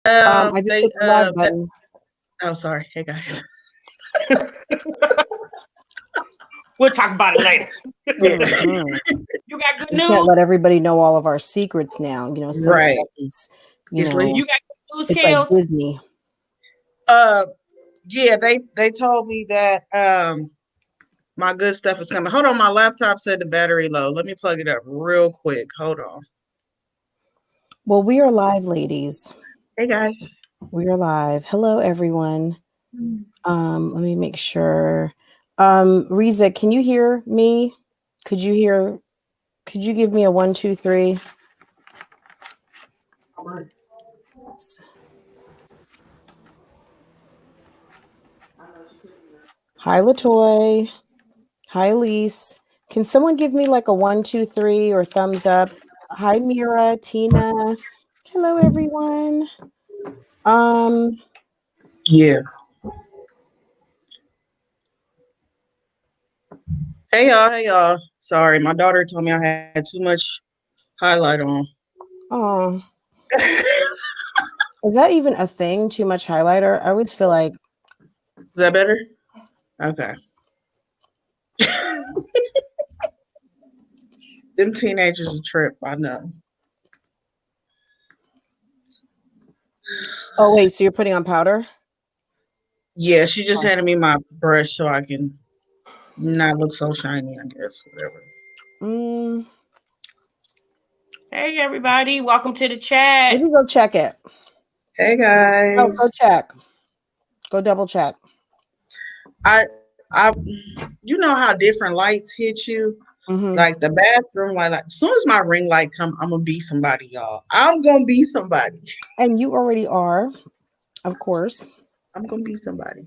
I just They hit the live button. oh, sorry. Hey guys. We'll talk about it later. Mhm. You got good We can't news? let everybody know all of our secrets now. You know, some Right. stuff is, It's like, You got good news, it's like Kels? Disney. yeah, they told me that my good stuff is coming. Hold on, my laptop said the battery low. Let me plug it up real quick. Hold on. Well, we are live, ladies. Hey guys. We are live. Hello, everyone. Let me make sure. Riza, can you hear me? Could you give me a 1, 2, 3? Hi, Latoy. Hi, Elise. Can someone give me like a 1, 2, 3 or thumbs up? Hi, Mira, Tina. Hello, everyone. Yeah. Hey y'all. Sorry, my daughter told me I had too much highlight on. Oh, is that even a thing? Too much highlighter? I always feel like. Is that better? Okay. Them teenagers a trip, I know. Oh wait, so you're putting on powder? Yeah, she just handed me my brush so I can not look so shiny, I guess. Whatever. Mm, Hey, everybody. Welcome to the chat. maybe go check it. Hey Oh, go guys. check. Go double check. I you know how different lights hit you? Mm-hmm. Like the bathroom light, like as soon as my ring light come, I'm gonna be somebody, y'all. I'm gonna be somebody. And you already are, of course. I'm gonna be somebody.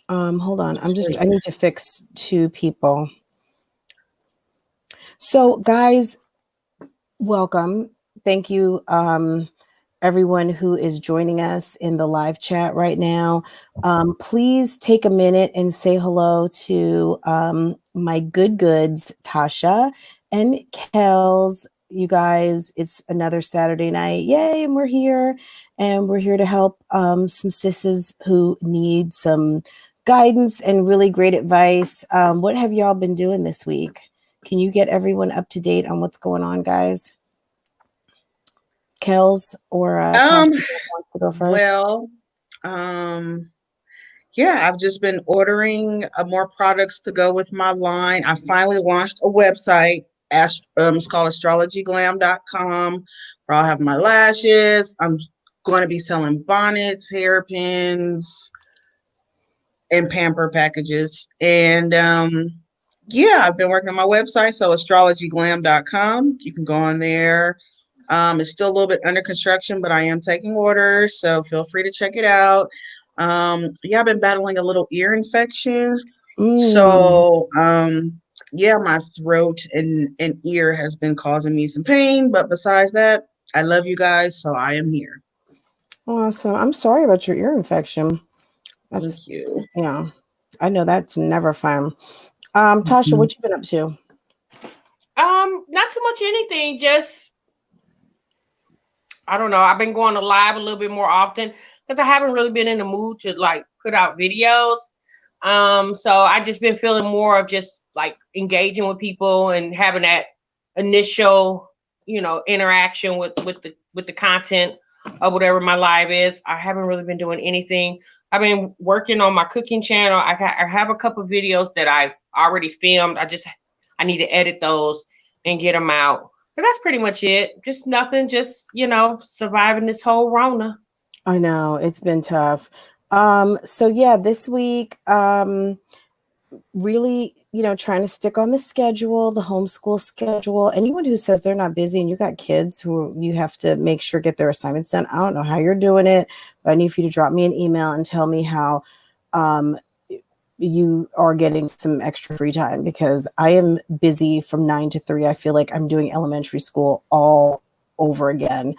Hold on. Sweet. I need to fix 2 people. So, guys, welcome. Thank you, everyone who is joining us in the live chat right now. Please take a minute and say hello to my good goods, Tasha and Kels. You guys, it's another Saturday night. Yay, and we're here. And we're here to help some sisses who need some guidance and really great advice. What have y'all been doing this week? Can you get everyone up to date on what's going on, guys? Kels or Tasha wants to go first? Well, yeah, I've just been ordering more products to go with my line. I finally launched a website. It's called astrologyglam.com, where I'll have my lashes. I'm going to be selling bonnets, hairpins, and pamper packages. And yeah, I've been working on my website. So astrologyglam.com. You can go on there. It's still a little bit under construction, but I am taking orders. So feel free to check it out. Yeah, I've been battling a little ear infection. So yeah, my throat and ear has been causing me some pain. But besides that, I love you guys. So I am here. Awesome. I'm sorry about your ear infection. Thank you. Yeah, I know that's never fun. Tasha, what you been up to? Not too much anything. Just I don't know. I've been going to live a little bit more often because I haven't really been in the mood to like put out videos. So I just been feeling more of just like engaging with people and having that initial, interaction with the content of whatever my live is. I haven't really been doing anything. I've been working on my cooking channel. I have a couple of videos that I've already filmed. I need to edit those and get them out. But that's pretty much it. Just nothing. Just surviving this whole Rona. I know it's been tough. So yeah, this week, really, trying to stick on the schedule, the homeschool schedule. Anyone who says they're not busy and you got kids who you have to make sure get their assignments done. I don't know how you're doing it, but I need for you to drop me an email and tell me how you are getting some extra free time, because I am busy from 9 to 3. I feel like I'm doing elementary school all over again.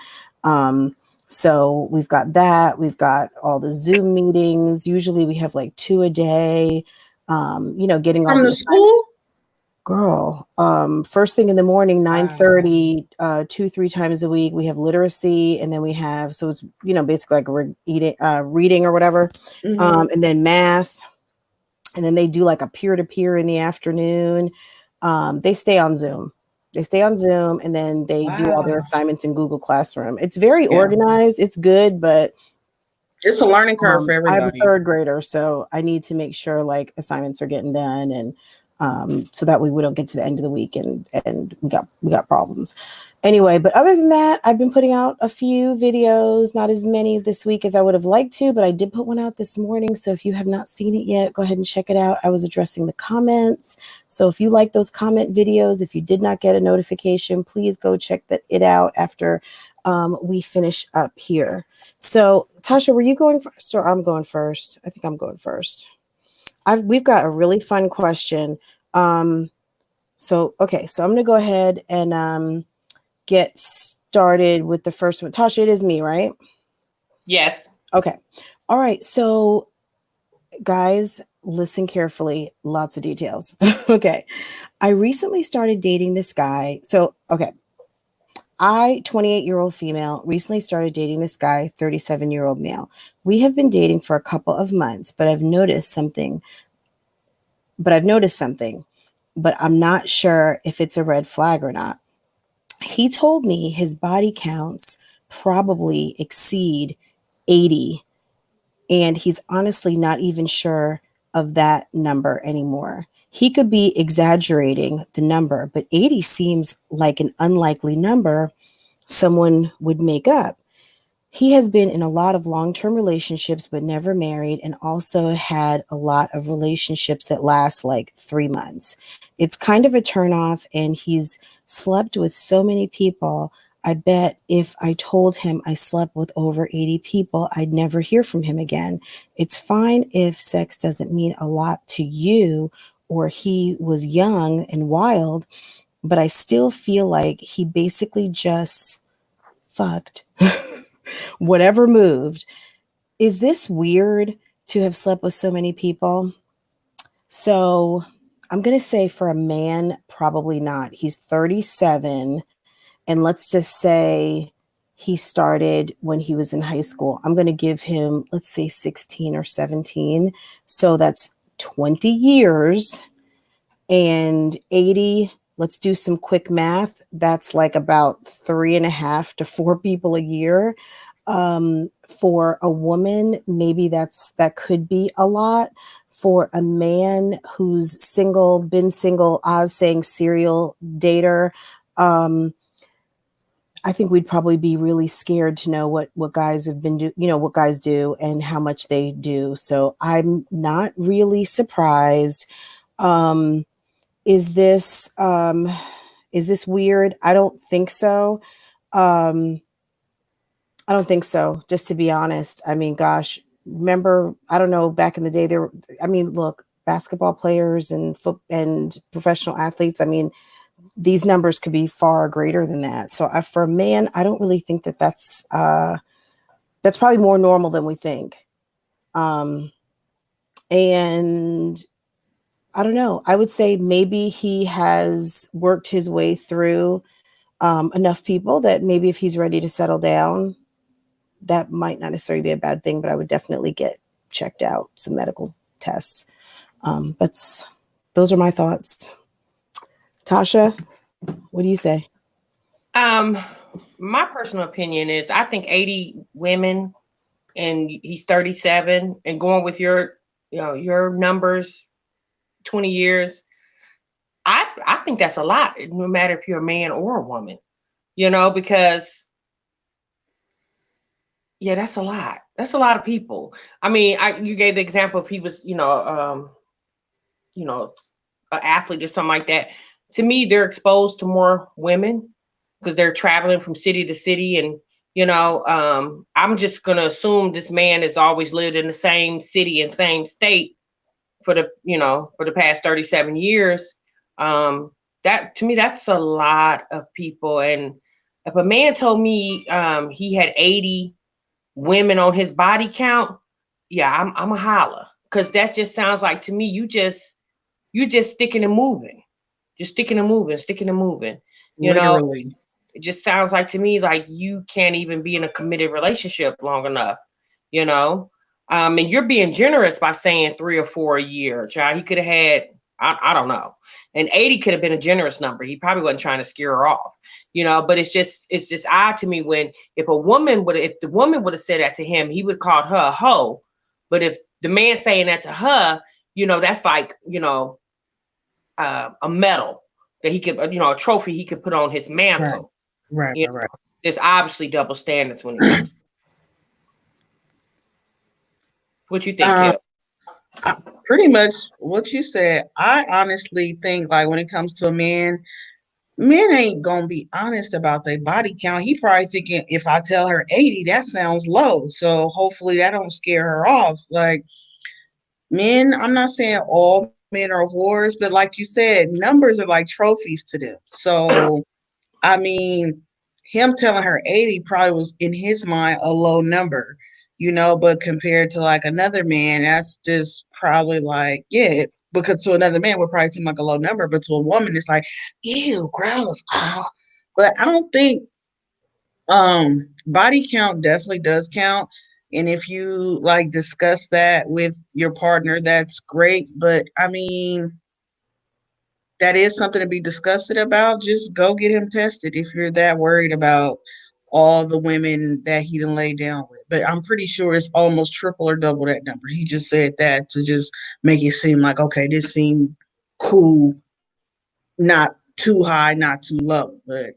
So we've got that. We've got all the Zoom meetings. Usually we have like 2 a day. Getting all From the the school? Girl, first thing in the morning, 9:30, 2-3 times a week, we have literacy, and then we have, so it's, basically like reading or whatever, and then math, and then they do like a peer-to-peer in the afternoon. They stay on Zoom. And then they do all their assignments in Google Classroom. It's very organized. It's good, but it's a learning curve for I'm a everybody. third grader, so I need to make sure like assignments are getting done, and so that we don't get to the end of the week and we got problems. Anyway, but other than that, I've been putting out a few videos, not as many this week as I would have liked to, but I did put one out this morning. So if you have not seen it yet, go ahead and check it out. I was addressing the comments. So if you like those comment videos, if you did not get a notification, please go check it out after we finish up here. So Tasha, were you going first or I'm going first? I think I'm going first. We've got a really fun question. So I'm going to go ahead and get started with the first one. Tasha, it is me, right? Yes. Okay. All right. So guys, listen carefully. Lots of details. Okay. I recently started dating this guy. So, okay. 28-year-old female, recently started dating this guy, 37-year-old male. We have been dating for a couple of months, but I've noticed something, but I'm not sure if it's a red flag or not. He told me his body counts probably exceed 80, and he's honestly not even sure of that number anymore. He could be exaggerating the number, but 80 seems like an unlikely number someone would make up. He has been in a lot of long-term relationships, but never married, and also had a lot of relationships that last like 3 months. It's kind of a turnoff, and he's slept with so many people. I bet if I told him I slept with over 80 people, I'd never hear from him again. It's fine if sex doesn't mean a lot to you, or he was young and wild, but I still feel like he basically just fucked whatever moved. Is this weird to have slept with so many people? So I'm going to say for a man, probably not. He's 37. And let's just say he started when he was in high school. I'm going to give him, let's say 16 or 17. So that's 20 years and 80. Let's do some quick math. That's like about 3.5 to 4 people a year. For a woman, maybe that could be a lot. For a man who's single, been single, Oz saying serial dater, I think we'd probably be really scared to know what guys have been what guys do and how much they do. So I'm not really surprised. Is this weird? I don't think so. I don't think so, just to be honest. I mean, gosh, remember, I don't know, back in the day look, basketball players and professional athletes, I mean, these numbers could be far greater than that. So for a man, I don't really think that's probably more normal than we think. And I don't know. I would say maybe he has worked his way through enough people that maybe if he's ready to settle down, that might not necessarily be a bad thing, but I would definitely get checked out, some medical tests. But those are my thoughts. Tasha, what do you say? My personal opinion is I think 80 women and he's 37 and going with your numbers, 20 years. I think that's a lot, no matter if you're a man or a woman, because that's a lot. That's a lot of people. I mean, you gave the example of he was, an athlete or something like that. To me, they're exposed to more women because they're traveling from city to city. And, I'm just going to assume this man has always lived in the same city and same state for the past 37 years. That to me, that's a lot of people. And if a man told me he had 80 women on his body count, I'm a holler, because that just sounds like to me you just sticking and moving. just sticking and moving, sticking and moving. You know, Literally. it just sounds like to me like you can't even be in a committed relationship long enough, you know. And you're being generous by saying 3 or 4 a year, child. He could have had, I don't know, and 80 could have been a generous number. He probably wasn't trying to scare her off, you know. But it's just odd to me when if the woman would have said that to him, he would have called her a hoe. But if the man saying that to her, you know, that's like, you know, a medal that he could, you know, a trophy he could put on his Right. mantle. Right. You Right. Right. know, there's obviously double standards when it comes. What you think, Um, Kel? Pretty much what you said. I honestly think like when it comes to a man, men ain't gonna be honest about their body count. He probably thinking if I tell her 80, that sounds low. So hopefully that don't scare her off. Like men, I'm not saying all men are whores, but like you said, numbers are like trophies to them. So I mean, him telling her 80 probably was in his mind a low number, you know, but compared to like another man, that's just probably like, yeah, because to another man would probably seem like a low number, but to a woman, it's like, ew, gross. Ah. But I don't think body count definitely does count. And if you like discuss that with your partner, that's great. But I mean, that is something to be disgusted about. Just go get him tested if you're that worried about all the women that he done laid down with. But I'm pretty sure it's almost triple or double that number. He just said that to just make it seem like, okay, this seemed cool, not too high, not too low. But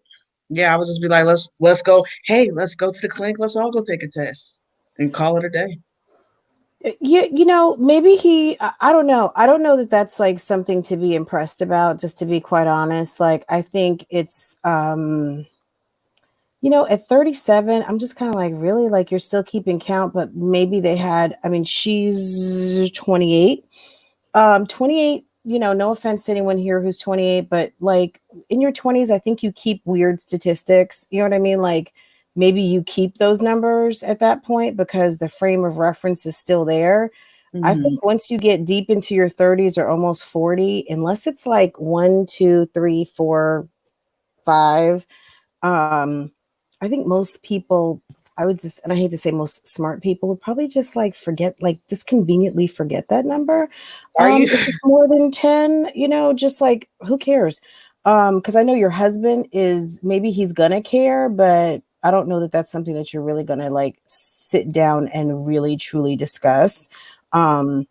yeah, I would just be like, let's go. Hey, let's go to the clinic. Let's all go take a test and call it a day. Yeah, you know, maybe I don't know. I don't know that that's like something to be impressed about, just to be quite honest. Like, I think it's, you know, at 37, I'm just kind of like, really? Like, you're still keeping count, but maybe they had, I mean, she's 28. 28, you know, no offense to anyone here who's 28, but like in your 20s, I think you keep weird statistics. You know what I mean? Like maybe you keep those numbers at that point because the frame of reference is still there. I Mm-hmm. think once you get deep into your 30s or almost 40, unless it's like 1, 2, 3, 4, 5, um, I think most people, I would just, and I hate to say most smart people would probably just like forget, like just conveniently forget that number. Are you? If it's more than 10, you know, just like who cares? Because I know your husband is, maybe he's gonna care, but I don't know that that's something that you're really gonna like sit down and really truly discuss. Um,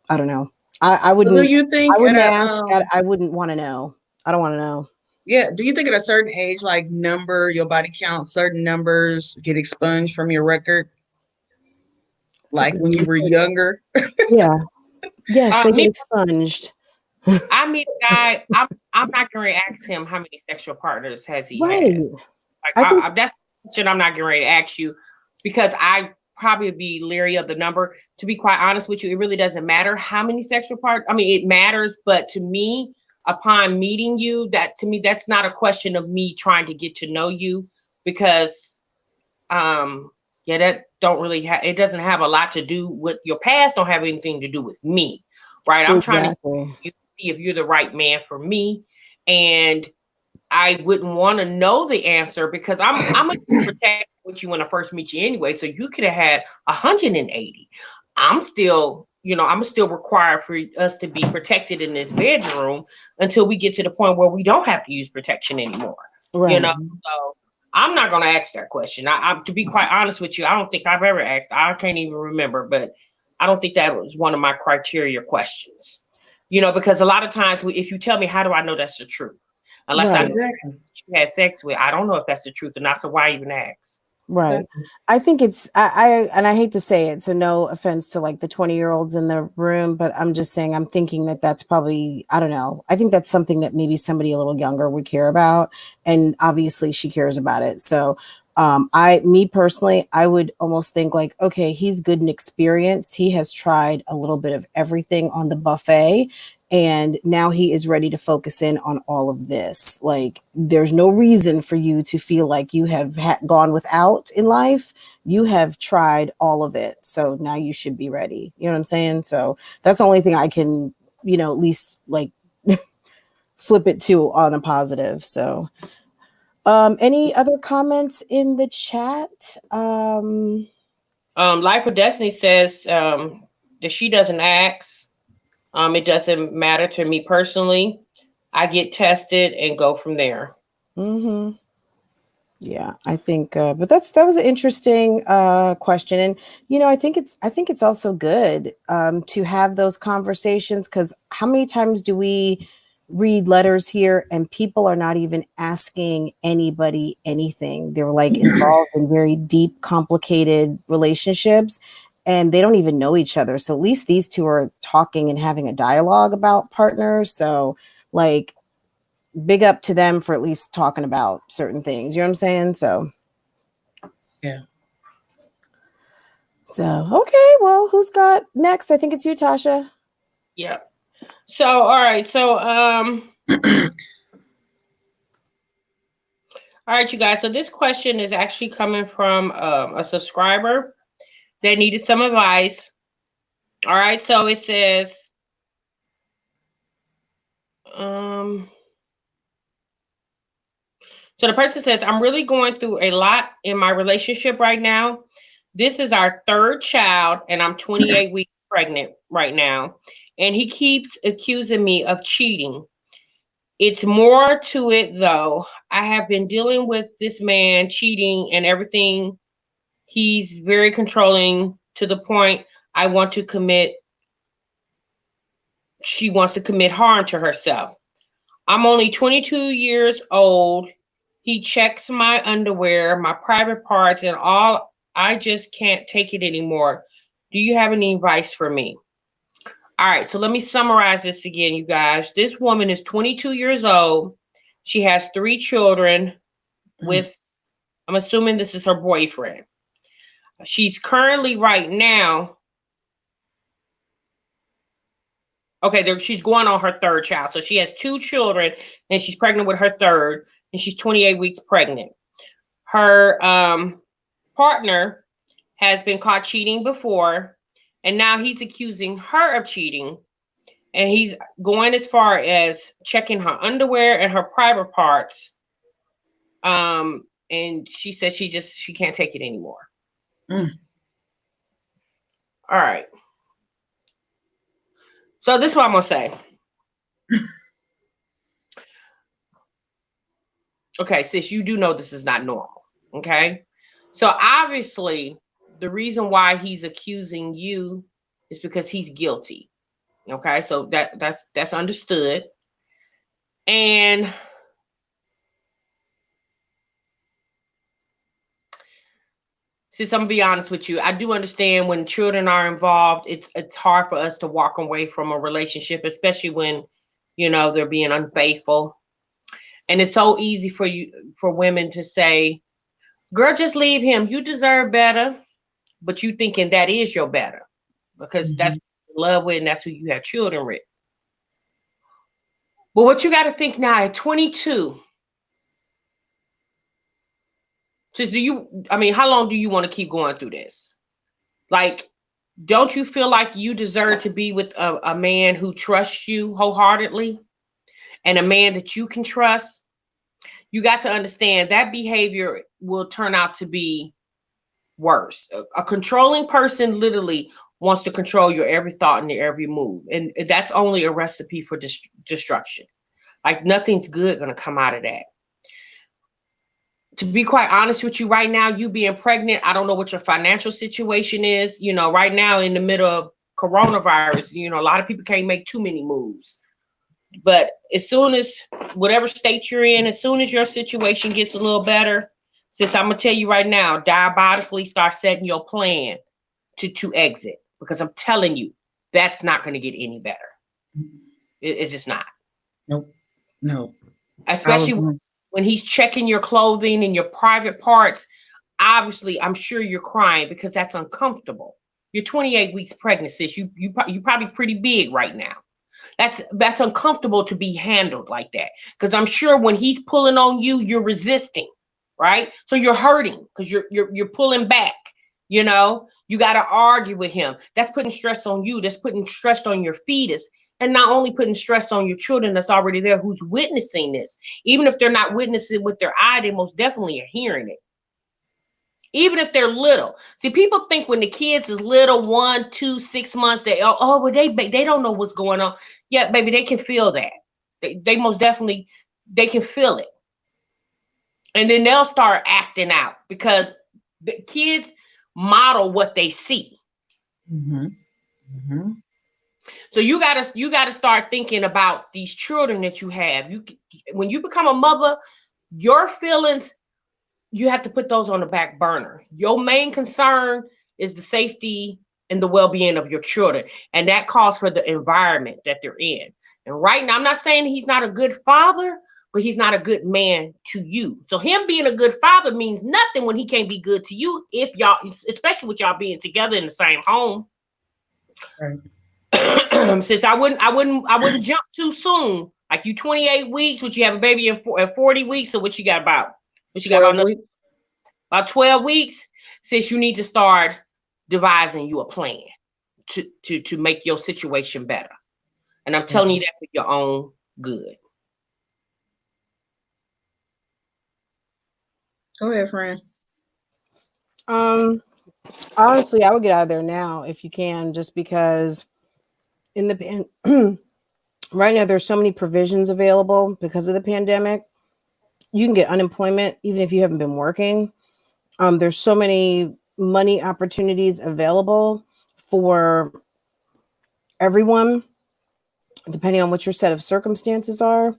I don't know. I So do wouldn't, you I think at wouldn't a ask. I wouldn't want to know. I don't want to know. yeah, do you think at a certain age, like number, your body count, certain numbers get expunged from your record? It's a Like good when you were question. younger? Yeah. Yes, they get Me, expunged. I meet a guy. I'm not going to ask him how many sexual partners has he Right. had. Like I think that's a question I'm not getting ready to ask you because I probably be leery of the number. To be quite honest with you, it really doesn't matter how many sexual parts. I mean, it matters, but to me, upon meeting you, that to me, that's not a question of me trying to get to know you because, yeah, that don't really it doesn't have a lot to do with your past. Don't have anything to do with me, right? I'm trying to exactly. see if you're the right man for me, and I wouldn't want to know the answer because I'm gonna protect with you when I first meet you anyway. So you could have had 180. I'm still, you know, I'm still required for us to be protected in this bedroom until we get to the point where we don't have to use protection anymore. You Right. know, so I'm not gonna ask that question. I to be quite honest with you, I don't think I've ever asked. I can't even remember, but I don't think that was one of my criteria questions. You know, because a lot of times if you tell me, how do I know that's the truth? Unless I Right. know Exactly. you had sex with. I don't know if that's the truth or not. So why even ask? Right. Exactly. I think it's and I hate to say it, so no offense to like the 20-year-olds in the room, but I'm just saying I'm thinking that that's probably, I don't know. I think that's something that maybe somebody a little younger would care about, and obviously she cares about it. So me personally, I would almost think like, okay, he's good and experienced. He has tried a little bit of everything on the buffet, and now he is ready to focus in on all of this. Like, there's no reason for you to feel like you have gone without in life. You have tried all of it. So now you should be ready. You know what I'm saying? So that's the only thing I can, you know, at least like flip it to on a positive. So any other comments in the chat? Life of Destiny says that she doesn't ask. It doesn't matter to me personally. I get tested and go from there. Mm-hmm. Yeah, I think, but that was an interesting question, and I think it's also good to have those conversations, because how many times do we read letters here and people are not even asking anybody anything? They're like involved in very deep, complicated relationships, and they don't even know each other. So at least these two are talking and having a dialogue about partners. So like, big up to them for at least talking about certain things. You know what I'm saying? So, yeah. So, okay. Well, who's got next? I think it's you, Tasha. Yeah. So, all right. So, all right, you guys. So this question is actually coming from a subscriber that needed some advice. All right. So it says, so the person says, I'm really going through a lot in my relationship right now. This is our third child, and I'm 28 weeks pregnant right now. And he keeps accusing me of cheating. It's more to it, though. I have been dealing with this man cheating and everything. He's very controlling to the point I want to commit. She wants to commit harm to herself. I'm only 22 years old. He checks my underwear, my private parts, and all. I just can't take it anymore. Do you have any advice for me? All right, so let me summarize this again, you guys. This woman is 22 years old. She has 3 children with, I'm assuming this is her boyfriend. She's currently right now, okay, she's going on her 3rd child. So she has 2 children and she's pregnant with her 3rd, and she's 28 weeks pregnant. Her partner has been caught cheating before, and now he's accusing her of cheating. And he's going as far as checking her underwear and her private parts. And she says she can't take it anymore. All right. So this is what I'm gonna say. Okay, sis, you do know this is not normal. Okay. So obviously the reason why he's accusing you is because he's guilty. Okay, so that's understood. And since I'm gonna be honest with you, I do understand when children are involved, it's hard for us to walk away from a relationship, especially when they're being unfaithful. And it's so easy for women to say, "Girl, just leave him. You deserve better." But you thinking that is your better because that's love with, and that's who you have children with. But what you got to think now at 22, just how long do you want to keep going through this? Like, don't you feel like you deserve to be with a man who trusts you wholeheartedly and a man that you can trust? You got to understand that behavior will turn out to be worse. A controlling person literally wants to control your every thought and your every move. And that's only a recipe for destruction. Like, nothing's good going to come out of that. To be quite honest with you, right now, you being pregnant, I don't know what your financial situation is. Right now in the middle of coronavirus, a lot of people can't make too many moves. But as soon as whatever state you're in, as soon as your situation gets a little better, sis, I'm gonna tell you right now, diabolically start setting your plan to exit, because I'm telling you, that's not gonna get any better. It's just not. No. Especially when he's checking your clothing and your private parts. Obviously, I'm sure you're crying because that's uncomfortable. You're 28 weeks pregnant, sis. You probably pretty big right now. That's uncomfortable to be handled like that, because I'm sure when he's pulling on you, you're resisting, right? So you're hurting because you're pulling back. You got to argue with him. That's putting stress on you. That's putting stress on your fetus. and not only putting stress on your children that's already there who's witnessing this. Even if they're not witnessing it with their eye, they most definitely are hearing it. Even if they're little. See, people think when the kids is little, 1, 2, 6 months, well, they don't know what's going on. Yeah, baby, they can feel that. They most definitely, they can feel it. And then they'll start acting out because the kids model what they see. Mm-hmm. Mm-hmm. So you gotta start thinking about these children that you have. When you become a mother, your feelings, you have to put those on the back burner. Your main concern is the safety and the well-being of your children, and that calls for the environment that they're in. And right now, I'm not saying he's not a good father, but he's not a good man to you. So him being a good father means nothing when he can't be good to you, if y'all, especially with y'all being together in the same home. Right. Since I wouldn't jump too soon. Like you 28 weeks, which you have a baby at 40 weeks, so what you got about? What you got 12 weeks? About 12 weeks? Since you need to start devising you a plan to make your situation better. And I'm telling you that for your own good. Go ahead, friend. Honestly, I would get out of there now if you can, just because in the right now there's so many provisions available because of the pandemic. You can get unemployment even if you haven't been working. There's so many money opportunities available for everyone, depending on what your set of circumstances are.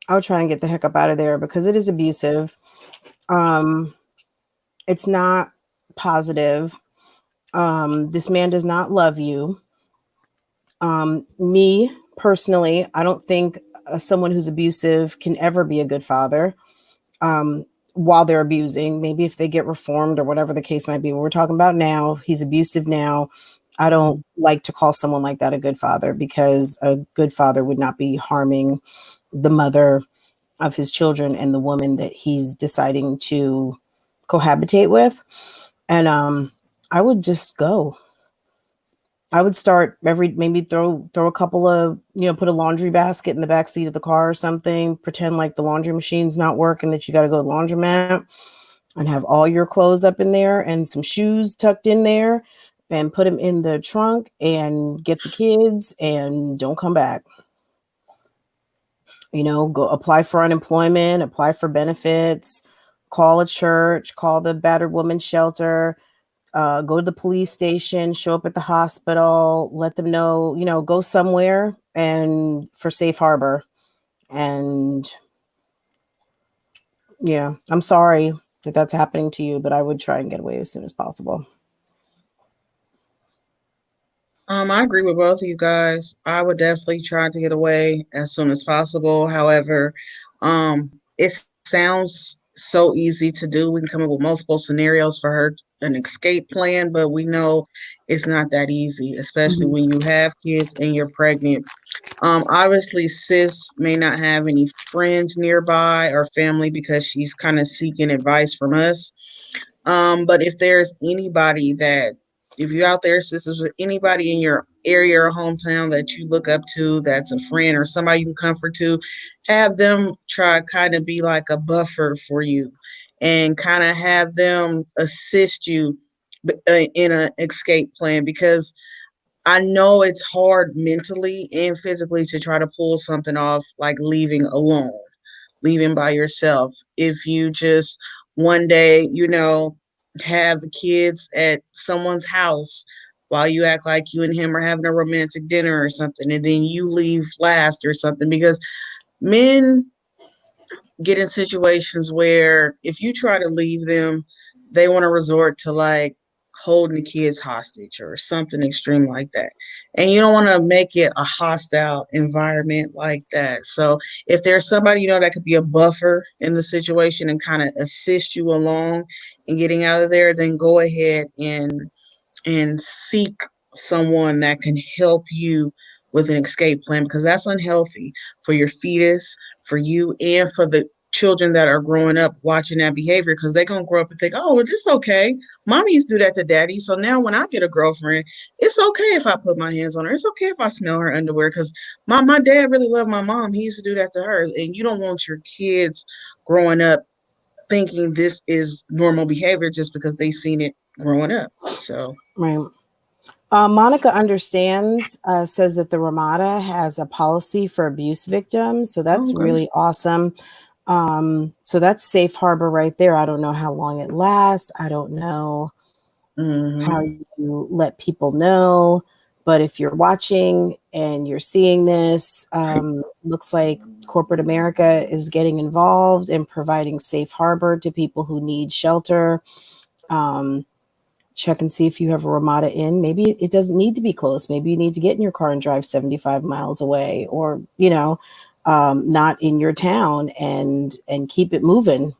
I would try and get the heck up out of there because it is abusive. It's not positive. This man does not love you. Me personally, I don't think someone who's abusive can ever be a good father. While they're abusing, maybe if they get reformed or whatever the case might be. What we're talking about now, he's abusive now. I don't like to call someone like that a good father, because a good father would not be harming the mother of his children and the woman that he's deciding to cohabitate with. And I would just go. I would start maybe throw a couple of, put a laundry basket in the back seat of the car or something, pretend like the laundry machine's not working, that you got to go to the laundromat, and have all your clothes up in there and some shoes tucked in there, and put them in the trunk and get the kids and don't come back. Go apply for unemployment, apply for benefits, call a church, call the battered woman shelter, go to the police station, show up at the hospital, let them know, go somewhere and for safe harbor. And yeah, I'm sorry that that's happening to you, but I would try and get away as soon as possible. I agree with both of you guys. I would definitely try to get away as soon as possible. However, it sounds so easy to do. We can come up with multiple scenarios for her, an escape plan, but we know it's not that easy, especially when you have kids and you're pregnant. Obviously, sis may not have any friends nearby or family because she's kind of seeking advice from us. But if there's anybody if you're out there, sis, is there anybody in your area or hometown that you look up to, that's a friend or somebody you can comfort to, have them try kind of be like a buffer for you and kind of have them assist you in an escape plan, because I know it's hard mentally and physically to try to pull something off like leaving alone, leaving by yourself. If you just one day, have the kids at someone's house while you act like you and him are having a romantic dinner or something, and then you leave last or something, because men get in situations where if you try to leave them, they want to resort to like holding the kids hostage or something extreme like that. And you don't want to make it a hostile environment like that. So if there's somebody that could be a buffer in the situation and kind of assist you along in getting out of there, then go ahead and seek someone that can help you with an escape plan, because that's unhealthy for your fetus, for you, and for the children that are growing up watching that behavior, because they're going to grow up and think, oh, well, it's okay. Mommy used to do that to daddy. So now when I get a girlfriend, it's okay if I put my hands on her. It's okay if I smell her underwear, because my dad really loved my mom. He used to do that to her. And you don't want your kids growing up thinking this is normal behavior just because they seen it growing up. So, Right. Monica understands, says that the Ramada has a policy for abuse victims. So that's really awesome. So that's safe harbor right there. I don't know how long it lasts. I don't know how you let people know. But if you're watching and you're seeing this, looks like corporate America is getting involved and providing safe harbor to people who need shelter. Check and see if you have a Ramada Inn. Maybe it doesn't need to be close. Maybe you need to get in your car and drive 75 miles away, or, not in your town, and keep it moving.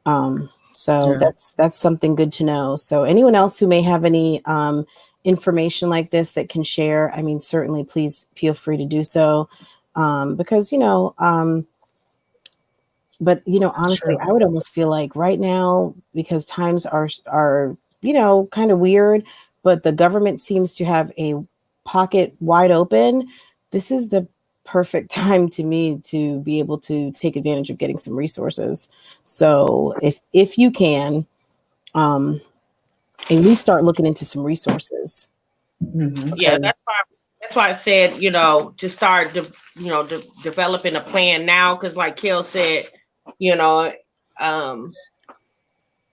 So that's something good to know. So anyone else who may have any information like this that can share, I mean, certainly please feel free to do so. Because, but honestly, I would almost feel like right now, because times are kind of weird, but the government seems to have a pocket wide open. This is the perfect time to me to be able to take advantage of getting some resources. So if you can, at least start looking into some resources. Yeah, that's why I said, to start developing a plan now, because like Kel said,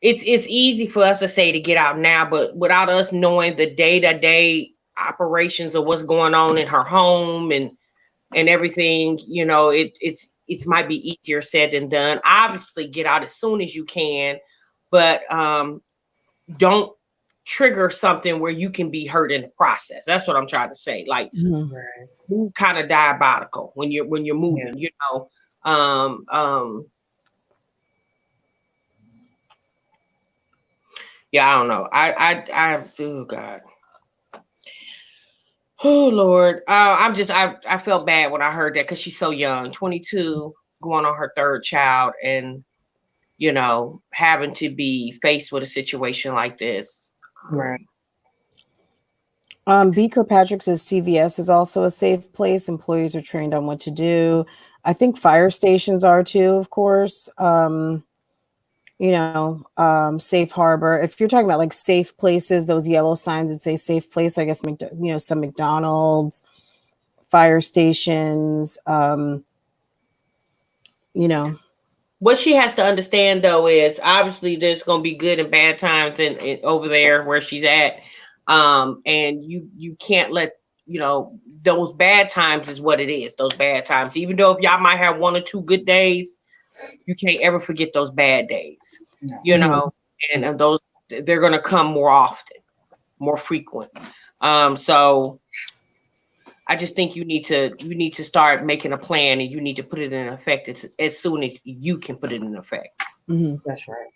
it's easy for us to say to get out now, but without us knowing the day-to-day operations of what's going on in her home and everything, it's might be easier said than done. Obviously, get out as soon as you can, but don't trigger something where you can be hurt in the process. That's what I'm trying to say. Like, move kind of diabolical when you're moving, Yeah, I don't know. Oh God. Oh Lord. I felt bad when I heard that, because she's so young, 22, going on her third child, and having to be faced with a situation like this. Right. B. Kirkpatrick says CVS is also a safe place. Employees are trained on what to do. I think fire stations are too, of course. Safe harbor. If you're talking about like safe places, those yellow signs that say safe place, I guess, some McDonald's, fire stations, What she has to understand, though, is obviously there's going to be good and bad times in over there where she's at. And you can't let, those bad times is what it is. Those bad times, even though if y'all might have one or two good days, you can't ever forget those bad days, and those, they're going to come more often, more frequent. So I just think you need to start making a plan, and you need to put it in effect as soon as you can put it in effect. Mm-hmm. That's right.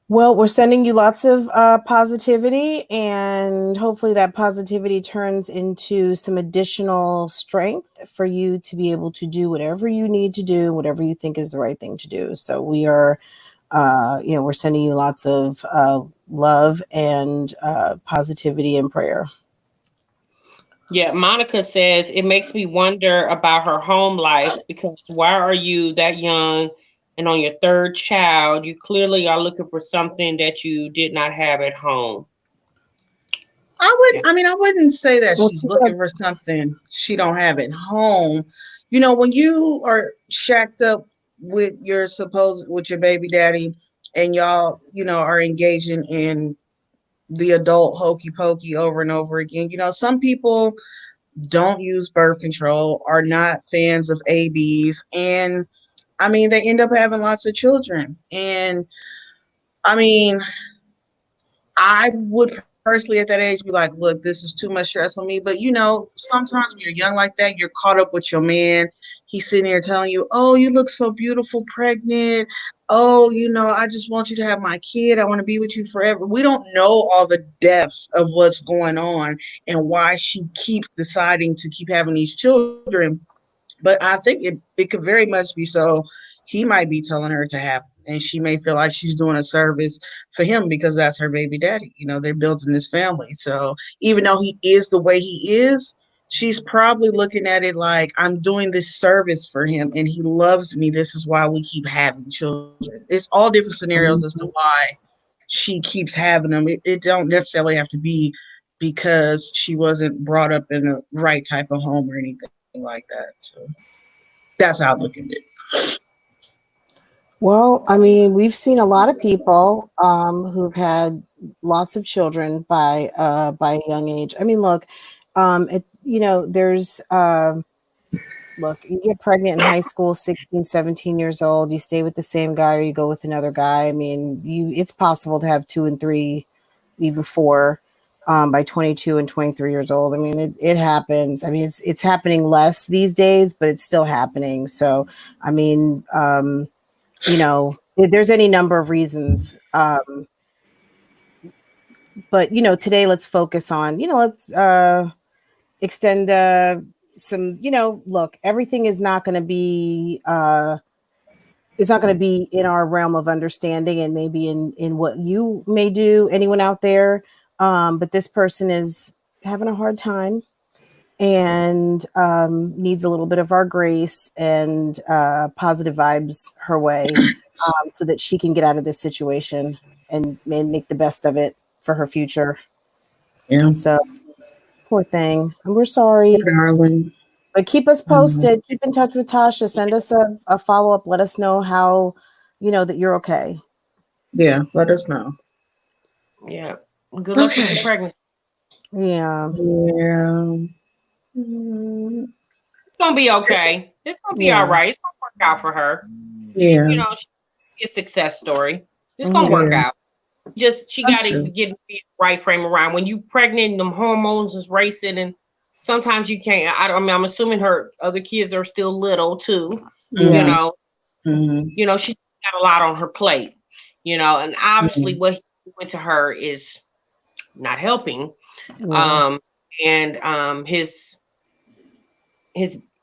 Well, we're sending you lots of positivity, and hopefully that positivity turns into some additional strength for you to be able to do whatever you need to do, whatever you think is the right thing to do. So we are, we're sending you lots of love and positivity and prayer. Yeah, Monica says, it makes me wonder about her home life, because why are you that young and on your third child? You clearly are looking for something that you did not have at home. I wouldn't say that she's looking for something she don't have at home. When you are shacked up with your baby daddy, and y'all, are engaging in the adult hokey pokey over and over again. Some people don't use birth control, are not fans of ABs, and they end up having lots of children. And I would personally at that age be like, look, this is too much stress on me. But sometimes when you're young like that, you're caught up with your man. He's sitting here telling you, oh, you look so beautiful, pregnant. Oh, I just want you to have my kid. I want to be with you forever. We don't know all the depths of what's going on and why she keeps deciding to keep having these children. But I think it could very much be so. He might be telling her to have, and she may feel like she's doing a service for him because that's her baby daddy. They're building this family. So even though he is the way he is, she's probably looking at it like, I'm doing this service for him and he loves me. This is why we keep having children. It's all different scenarios as to why she keeps having them. It don't necessarily have to be because she wasn't brought up in the right type of home or anything like that. So that's how I look at it. Well, I mean, we've seen a lot of people who've had lots of children by a young age. I mean, look, there's look, you get pregnant in high school, 16, 17 years old, you stay with the same guy or you go with another guy. I mean, it's possible to have 2 and 3, even 4 by 22 and 23 years old. I mean, it happens. I mean, it's happening less these days, but it's still happening. So, I mean, there's any number of reasons. But, today let's focus on, let's extend some, look, everything is not going to be, it's not going to be in our realm of understanding and maybe in what you may do, anyone out there. But this person is having a hard time and needs a little bit of our grace and positive vibes her way so that she can get out of this situation and make the best of it for her future. Yeah. So poor thing. And we're sorry. Poor darling. But keep us posted. Keep in touch with Tasha. Send us a follow-up. Let us know how, that you're okay. Yeah, let us know. Yeah. Good luck with your pregnancy. Yeah. Yeah. It's gonna be okay. It's gonna be all right. It's gonna work out for her. Yeah. She's a success story. It's gonna work out. Just she got to get in the right frame of mind. When you pregnant, them hormones is racing, and sometimes you can't. I mean, I'm assuming her other kids are still little too. Yeah. She's got a lot on her plate. And obviously what he went to her is not helping. His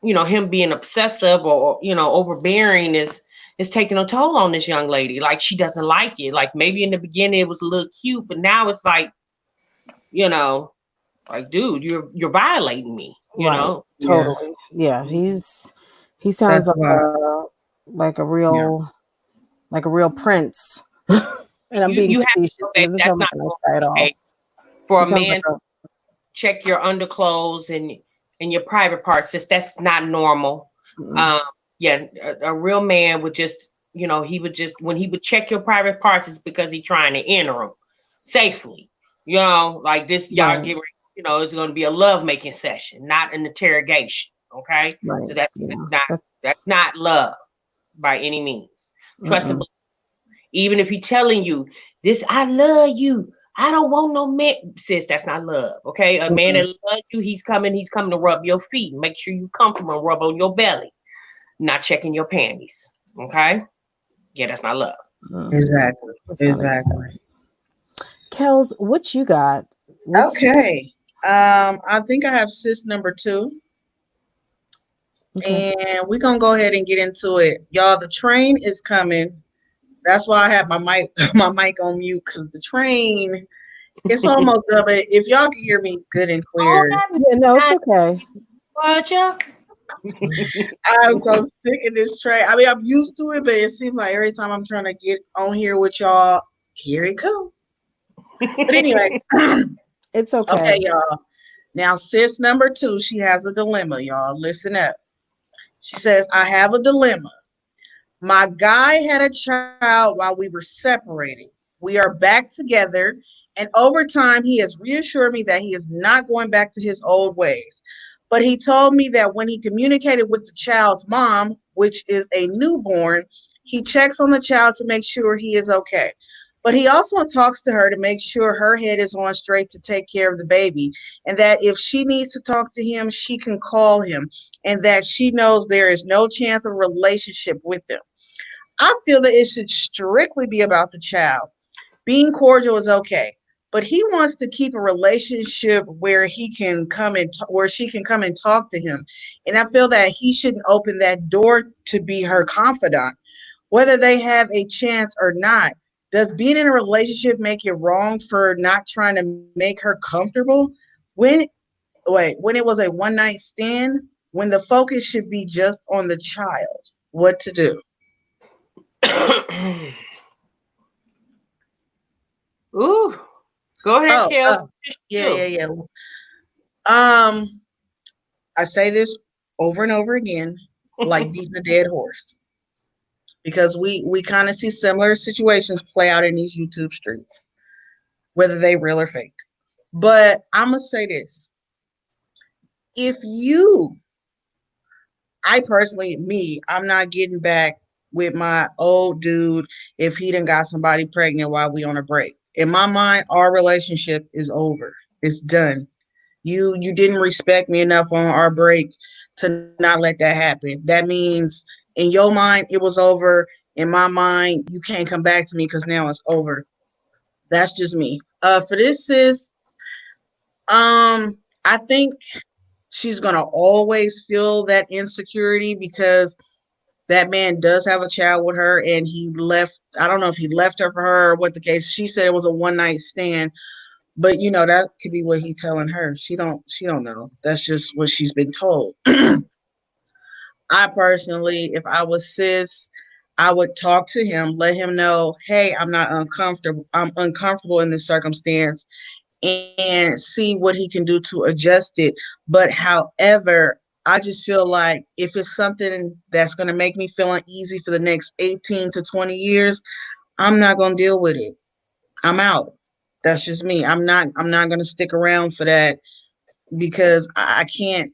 him being obsessive or overbearing is taking a toll on this young lady. Like, she doesn't like it. Like, maybe in the beginning it was a little cute, but now it's like, like, dude, you're violating me. Totally. Yeah. He sounds like a real prince. And I'm being facetious. That's not okay at all. For a man, check your underclothes and your private parts. That's not normal. A real man would just, he would just, when he would check your private parts, it's because he's trying to enter them safely. Like this, y'all get ready, it's going to be a love making session, not an interrogation. Okay. Right. So that's not love by any means. Trust and believe. Even if he's telling you this, I love you, I don't want no man, sis, that's not love. Okay. A man that loves you, he's coming to rub your feet. Make sure you comfortable and rub on your belly, not checking your panties. Okay. Yeah, that's not love. Exactly. Quelz, what you got? Okay. I think I have sis number 2. Okay. And we're gonna go ahead and get into it. Y'all, the train is coming. That's why I have my mic on mute, because the train, it's almost done. But if y'all can hear me good and clear. It's okay. I'm so sick of this train. I mean, I'm used to it, but it seems like every time I'm trying to get on here with y'all, here it comes. But anyway, it's okay. Okay, y'all. Now, sis number 2, she has a dilemma, y'all. Listen up. She says, I have a dilemma. My guy had a child while we were separated. We are back together, and over time, he has reassured me that he is not going back to his old ways. But he told me that when he communicated with the child's mom, which is a newborn, he checks on the child to make sure he is okay. But he also talks to her to make sure her head is on straight to take care of the baby, and that if she needs to talk to him, she can call him, and that she knows there is no chance of a relationship with him. I feel that it should strictly be about the child. Being cordial is okay, but he wants to keep a relationship where he can come and where she can come and talk to him, and I feel that he shouldn't open that door to be her confidant, whether they have a chance or not. Does being in a relationship make it wrong for not trying to make her comfortable? When when it was a one night stand, when the focus should be just on the child, what to do? Ooh, go ahead, Oh, Kel. yeah. Um, I say this over and over again, like beating a dead horse, because we kind of see similar situations play out in these YouTube streets, whether they real or fake. But I'm gonna say this: if you, I personally, me, I'm not getting back with my old dude if he done got somebody pregnant while we on a break. In my mind, our relationship is over. It's done. You didn't respect me enough on our break to not let that happen. That means in your mind it was over. In my mind, you can't come back to me because now it's over. That's just me. For this sis, I think she's gonna always feel that insecurity because that man does have a child with her, and he left. I don't know if he left her for her or what the case. She said it was a one night stand, but that could be what he telling her. She don't know. That's just what she's been told. I personally, if I was sis, I would talk to him, let him know, hey, I'm not uncomfortable. I'm uncomfortable in this circumstance, and see what he can do to adjust it. But however, I just feel like if it's something that's going to make me feel uneasy for the next 18 to 20 years, I'm not going to deal with it. I'm out. That's just me. I'm not going to stick around for that because I can't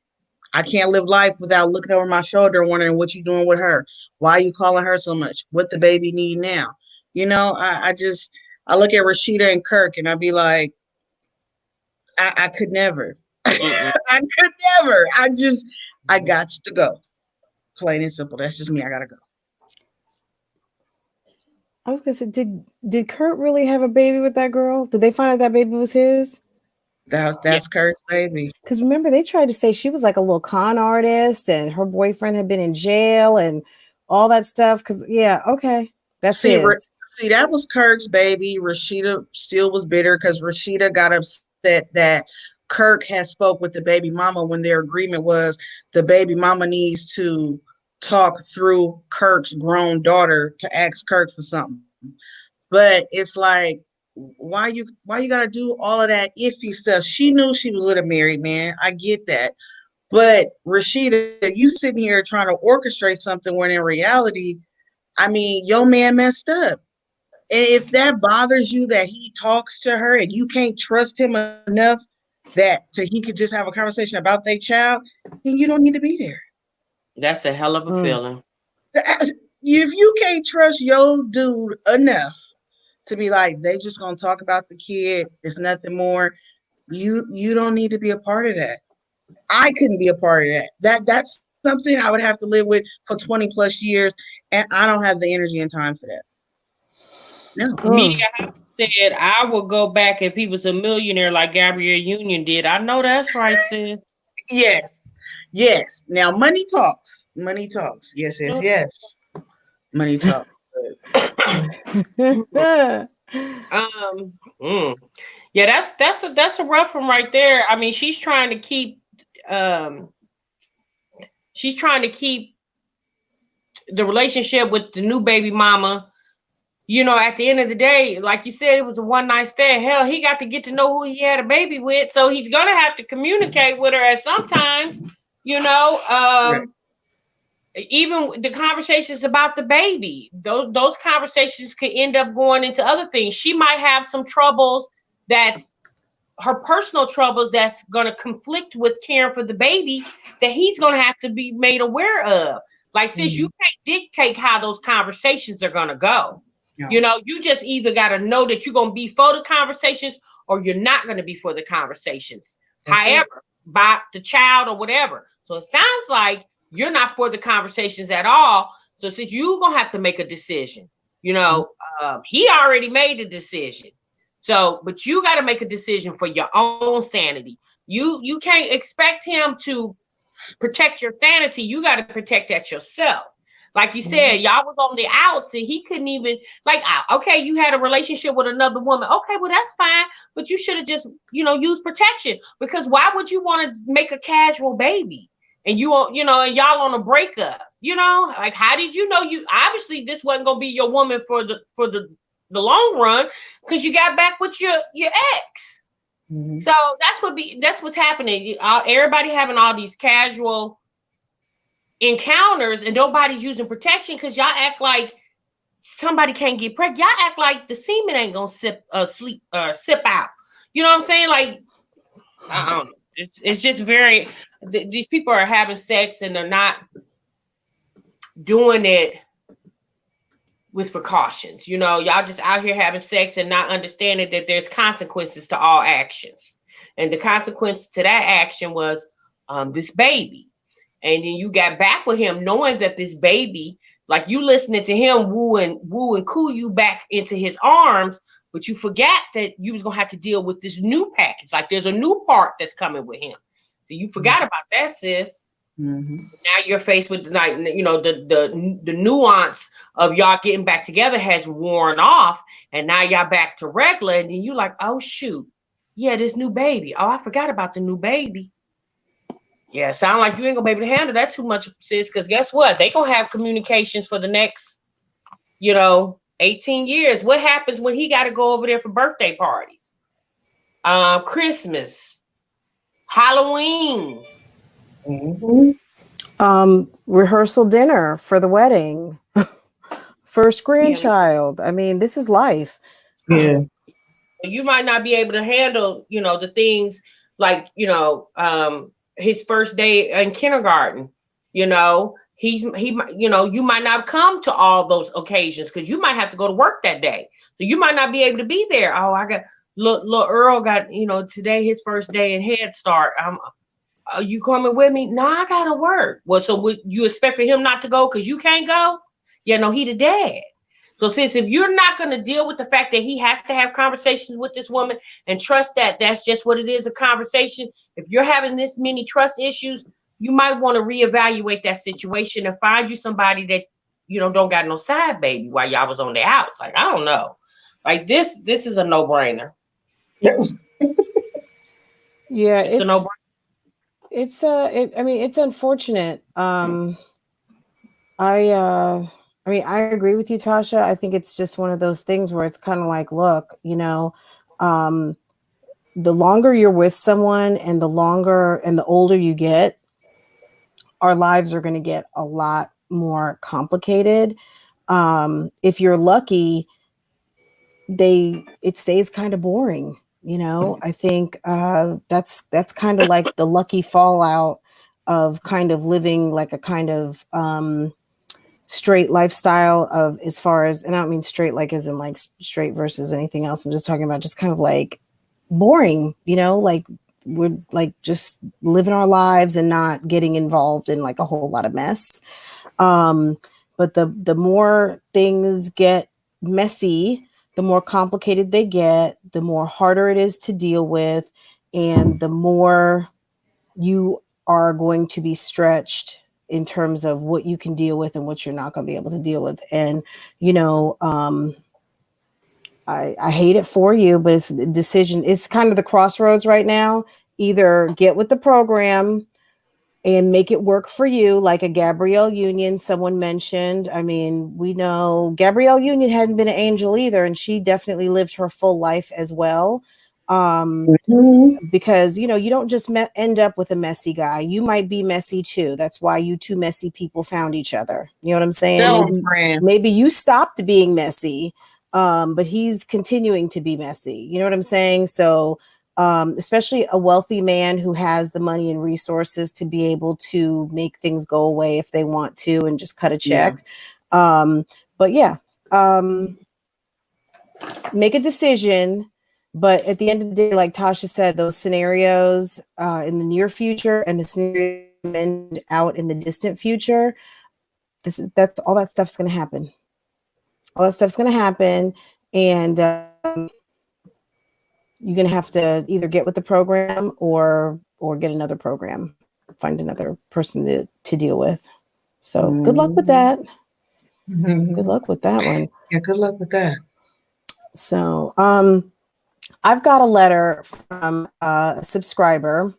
live life without looking over my shoulder and wondering what you doing with her. Why are you calling her so much? What the baby need now? I look at Rashida and Kirk and I be like, I could never. Mm-mm. I could never. I got to go. Plain and simple. That's just me. I gotta go. I was gonna say, did Kurt really have a baby with that girl? Did they find out that baby was his? Yeah. That's Kurt's baby. Because remember, they tried to say she was like a little con artist, and her boyfriend had been in jail and all that stuff. Because yeah, okay, that's See, his. see, that was Kirk's baby. Rashida still was bitter because Rashida got upset that Kirk had spoke with the baby mama when their agreement was the baby mama needs to talk through Kirk's grown daughter to ask Kirk for something. But it's like, why you gotta do all of that iffy stuff? She knew she was with a married man. I get that. But Rashida, you sitting here trying to orchestrate something when in reality, I mean, your man messed up. And if that bothers you that he talks to her and you can't trust him enough that he could just have a conversation about their child, then you don't need to be there. That's a hell of a Mm. feeling. If you can't trust your dude enough to be like, they just gonna talk about the kid, it's nothing more, you don't need to be a part of that. I couldn't be a part of that. That's something I would have to live with for 20 plus years, and I don't have the energy and time for that. No. Media Mm. said I will go back if he was a millionaire like Gabrielle Union did. I know that's right, sis. Yes. Yes. Now money talks. Money talks. Yes, yes, yes. Money talks. um, mm. Yeah, that's a rough one right there. I mean, um she's trying to keep the relationship with the new baby mama. At the end of the day, like you said, it was a one night stand. Hell, he got to get to know who he had a baby with, so he's gonna have to communicate with her at sometimes. You know, Right. even the conversations about the baby, those conversations could end up going into other things. She might have some troubles that's her personal troubles that's going to conflict with caring for the baby that he's going to have to be made aware of. Like, since you can't dictate how those conversations are going to go. Yeah. You know, you just either got to know that you're going to be for the conversations or you're not going to be for the conversations. That's it. However, by the child or whatever. So it sounds like you're not for the conversations at all. So since you're going to have to make a decision, you know, he already made a decision. So, but you got to make a decision for your own sanity. You can't expect him to protect your sanity. You got to protect that yourself. Like you said, y'all was on the outs and he couldn't even, like, okay, you had a relationship with another woman. Okay, well, that's fine. But you should have just, you know, used protection, because why would you want to make a casual baby? And and y'all on a breakup, like, how did you know you, obviously this wasn't going to be your woman for the long run, because you got back with your ex. Mm-hmm. So that's what's happening. Everybody having all these casual encounters and nobody's using protection, because y'all act like somebody can't get pregnant. Y'all act like the semen ain't gonna sip out. You know what I'm saying? Like, I don't know. It's just very. These people are having sex and they're not doing it with precautions. Y'all just out here having sex and not understanding that there's consequences to all actions. And the consequence to that action was this baby. And then you got back with him knowing that this baby, like, you listening to him woo and coo you back into his arms, but you forgot that you was gonna have to deal with this new package. Like, there's a new part that's coming with him. So you forgot about that, sis. Mm-hmm. Now you're faced with, like, the nuance of y'all getting back together has worn off, and now y'all back to regular, and then you like, oh shoot, yeah, this new baby. Oh, I forgot about the new baby. Yeah, sound like you ain't gonna be able to handle that too much, sis, because guess what? They gonna have communications for the next, 18 years. What happens when he got to go over there for birthday parties? Christmas, Halloween. Mm-hmm. Rehearsal dinner for the wedding, first grandchild. I mean, this is life. Yeah. You might not be able to handle, the things like, his first day in kindergarten. You might not come to all those occasions because you might have to go to work that day. So you might not be able to be there. Oh, I got little Earl got, today his first day in Head Start. Are you coming with me? No, I gotta work. Well, so would you expect for him not to go because you can't go? Yeah, no, he the dad. So sis, if you're not going to deal with the fact that he has to have conversations with this woman and trust that that's just what it is, a conversation, if you're having this many trust issues, you might want to reevaluate that situation and find you somebody that, don't got no side baby while y'all was on the outs. Like, I don't know. Like, this is a no-brainer. Yeah, it's a no-brainer. It's unfortunate. I agree with you, Tasha. I think it's just one of those things where it's kind of like, look, the longer you're with someone and the older you get, our lives are going to get a lot more complicated. If you're lucky, it stays kind of boring. I think that's kind of like the lucky fallout of kind of living like a kind of straight lifestyle of, as far as, and I don't mean straight like as in like straight versus anything else. I'm just talking about just kind of like boring, like we're like just living our lives and not getting involved in like a whole lot of mess. But the more things get messy, the more complicated they get, the more harder it is to deal with, and the more you are going to be stretched in terms of what you can deal with and what you're not going to be able to deal with. And, I hate it for you, but it's a decision. It's kind of the crossroads right now. Either get with the program and make it work for you, like a Gabrielle Union someone mentioned. I mean, we know Gabrielle Union hadn't been an angel either, and she definitely lived her full life as well. Because, you don't just end up with a messy guy. You might be messy too. That's why you two messy people found each other. You know what I'm saying? Maybe you stopped being messy, but he's continuing to be messy. You know what I'm saying? So, especially a wealthy man who has the money and resources to be able to make things go away if they want to and just cut a check. Yeah. But yeah, make a decision. But at the end of the day, like Tasha said, those scenarios in the near future and the scenario out in the distant future, that's all that stuff's going to happen. All that stuff's going to happen, and you're going to have to either get with the program or get another program, find another person to deal with. So good luck with that. Good luck with that one. Yeah, good luck with that. So I've got a letter from a subscriber,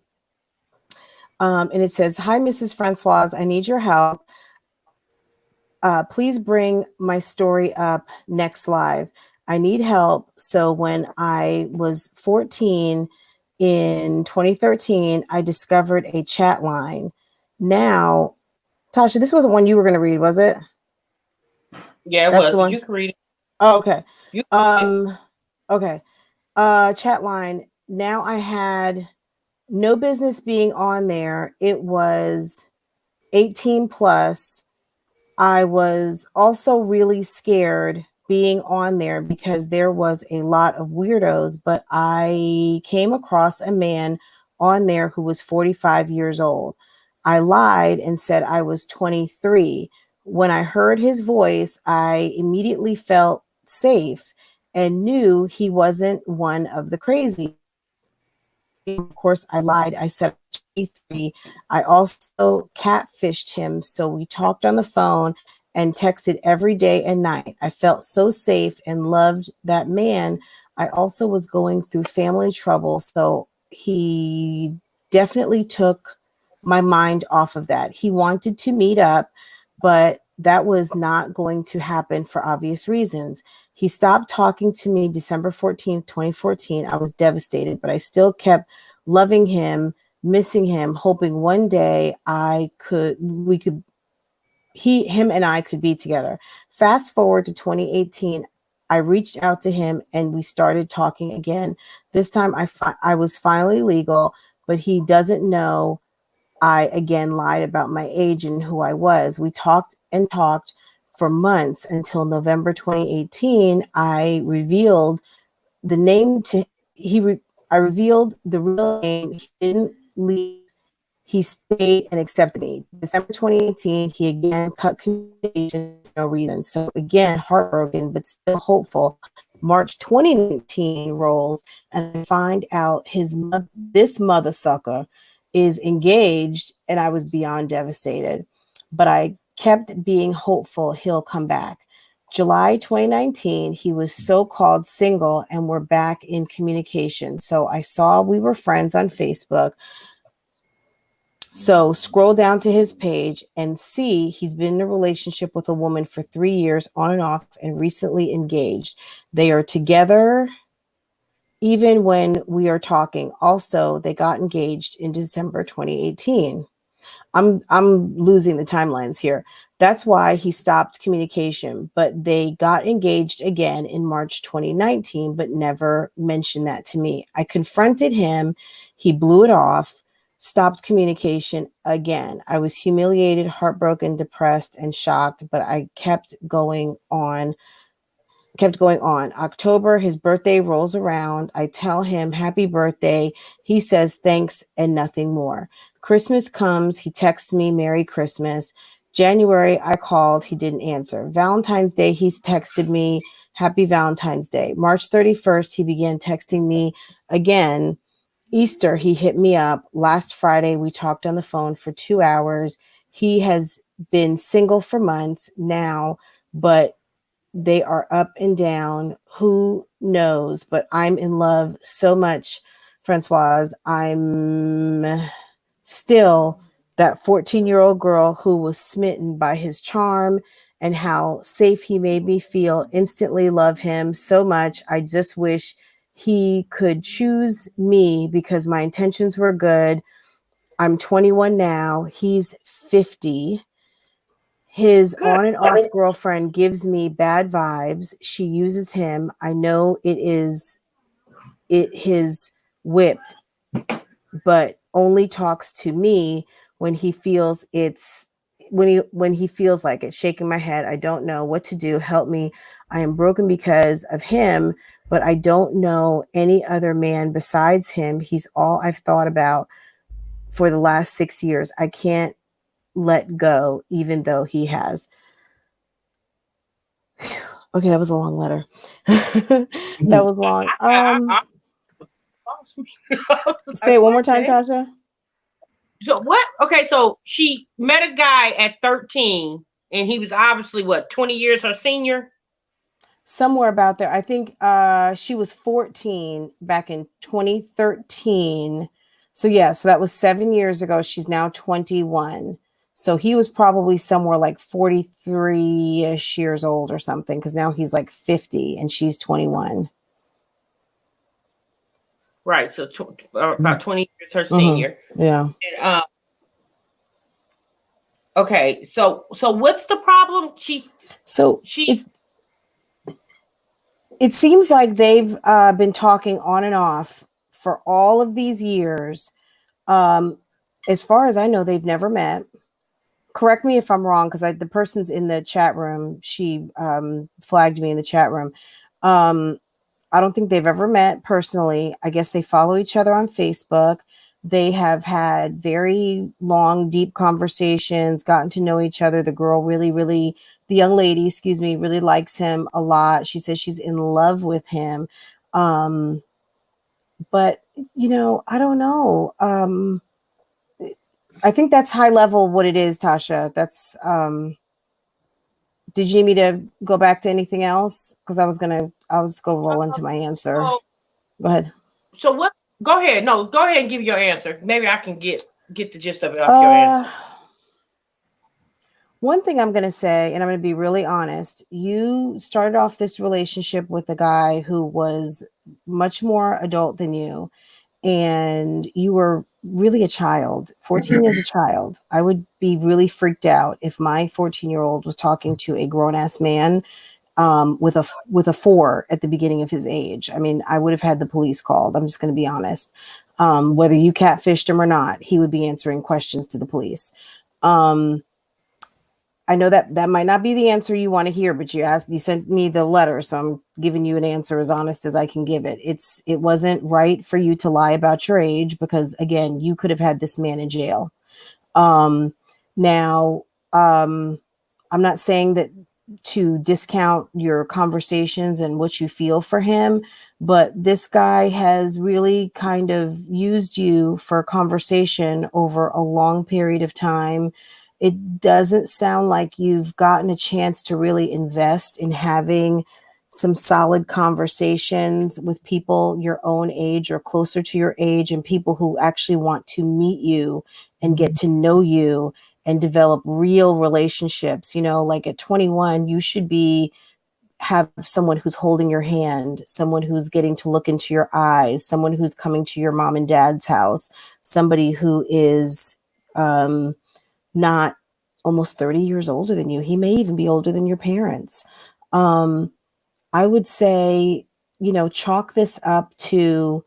and it says, "Hi, Mrs. Francoise, I need your help. Please bring my story up next live. I need help. So when I was 14 in 2013, I discovered a chat line. Now, Tasha, this wasn't one you were going to read, was it? Yeah, it That's was. the But one. you can read it. Oh, okay. You Okay. Chat line. Now I had no business being on there. It was 18 plus. I was also really scared being on there because there was a lot of weirdos, but I came across a man on there who was 45 years old. I lied and said I was 23. When I heard his voice, I immediately felt safe and knew he wasn't one of the crazy. Of course, I lied. I said 23. I also catfished him. So we talked on the phone and texted every day and night. I felt so safe and loved that man. I also was going through family trouble. So he definitely took my mind off of that. He wanted to meet up, but that was not going to happen for obvious reasons. He stopped talking to me December 14th, 2014. I was devastated, but I still kept loving him, missing him, hoping one day him and I could be together. Fast forward to 2018, I reached out to him and we started talking again. This time I was finally legal, but he doesn't know I again lied about my age and who I was. We talked and talked for months until November 2018. I revealed the name to I revealed the real name. He didn't leave. He stayed and accepted me. December 2018, he again cut communication for no reason. So again, heartbroken, but still hopeful. March 2019 rolls, and I find out this mother sucker is engaged, and I was beyond devastated. But I kept being hopeful he'll come back. July 2019, he was so-called single, and we're back in communication. So I saw we were friends on Facebook. So scroll down to his page and see he's been in a relationship with a woman for 3 years on and off and recently engaged. They are together even when we are talking. Also, they got engaged in December 2018. I'm losing the timelines here. That's why he stopped communication, but they got engaged again in March 2019, but never mentioned that to me. I confronted him. He blew it off, stopped communication again. I was humiliated, heartbroken, depressed, and shocked, but I kept going on. October, his birthday rolls around. I tell him happy birthday. He says thanks and nothing more. Christmas comes. He texts me Merry Christmas. January, I called. He didn't answer. Valentine's Day, he's texted me Happy Valentine's Day. March 31st, he began texting me again. Easter, he hit me up. Last Friday, we talked on the phone for 2 hours. He has been single for months now, but they are up and down. Who knows? But I'm in love so much, Francoise. I'm still that 14-year-old girl who was smitten by his charm and how safe he made me feel. Instantly love him so much. I just wish he could choose me because my intentions were good. I'm 21 now. He's 50. His on and off girlfriend gives me bad vibes. She uses him. I know his whipped, but only talks to me when he feels feels like it. Shaking my head. I don't know what to do. Help me. I am broken because of him, but I don't know any other man besides him. He's all I've thought about for the last 6 years. I can't let go, even though he has. Okay, that was a long letter. That was long. Say it one more time, Tasha. So what? Okay, so she met a guy at 13, and he was obviously what, 20 years her senior? Somewhere about there. I think she was 14 back in 2013. So yeah, so that was 7 years ago. She's now 21. So he was probably somewhere like 43-ish years old or something, because now he's like 50 and she's 21. Right. So about 20 years her senior. Yeah. And, okay. So what's the problem? It seems like they've been talking on and off for all of these years. As far as I know, they've never met. Correct me if I'm wrong, because the person's in the chat room. She flagged me in the chat room. I don't think they've ever met personally. I guess they follow each other on Facebook. They have had very long, deep conversations, gotten to know each other. The girl the young lady, really likes him a lot. She says she's in love with him. But, I don't know. I think that's high level what it is, Tasha. That's, did you need me to go back to anything else? Because I'll go roll into my answer. Go ahead. So what? Go ahead. No, go ahead and give your answer. Maybe I can get the gist of it off your answer. One thing I'm going to say, and I'm going to be really honest, you started off this relationship with a guy who was much more adult than you, and you were really a child. 14 is a child. I would be really freaked out if my 14-year-old was talking to a grown-ass man with a 4 at the beginning of his age. I mean, I would have had the police called. I'm just going to be honest. Whether you catfished him or not, he would be answering questions to the police. I know that might not be the answer you want to hear, but you sent me the letter, so I'm giving you an answer as honest as I can give it. It wasn't right for you to lie about your age, because again, you could have had this man in jail. Now, I'm not saying that to discount your conversations and what you feel for him, but this guy has really kind of used you for conversation over a long period of time. It doesn't sound like you've gotten a chance to really invest in having some solid conversations with people your own age or closer to your age, and people who actually want to meet you and get to know you and develop real relationships. Like at 21, you should have someone who's holding your hand, someone who's getting to look into your eyes, someone who's coming to your mom and dad's house, somebody who is not almost 30 years older than you. He may even be older than your parents. I would say, chalk this up to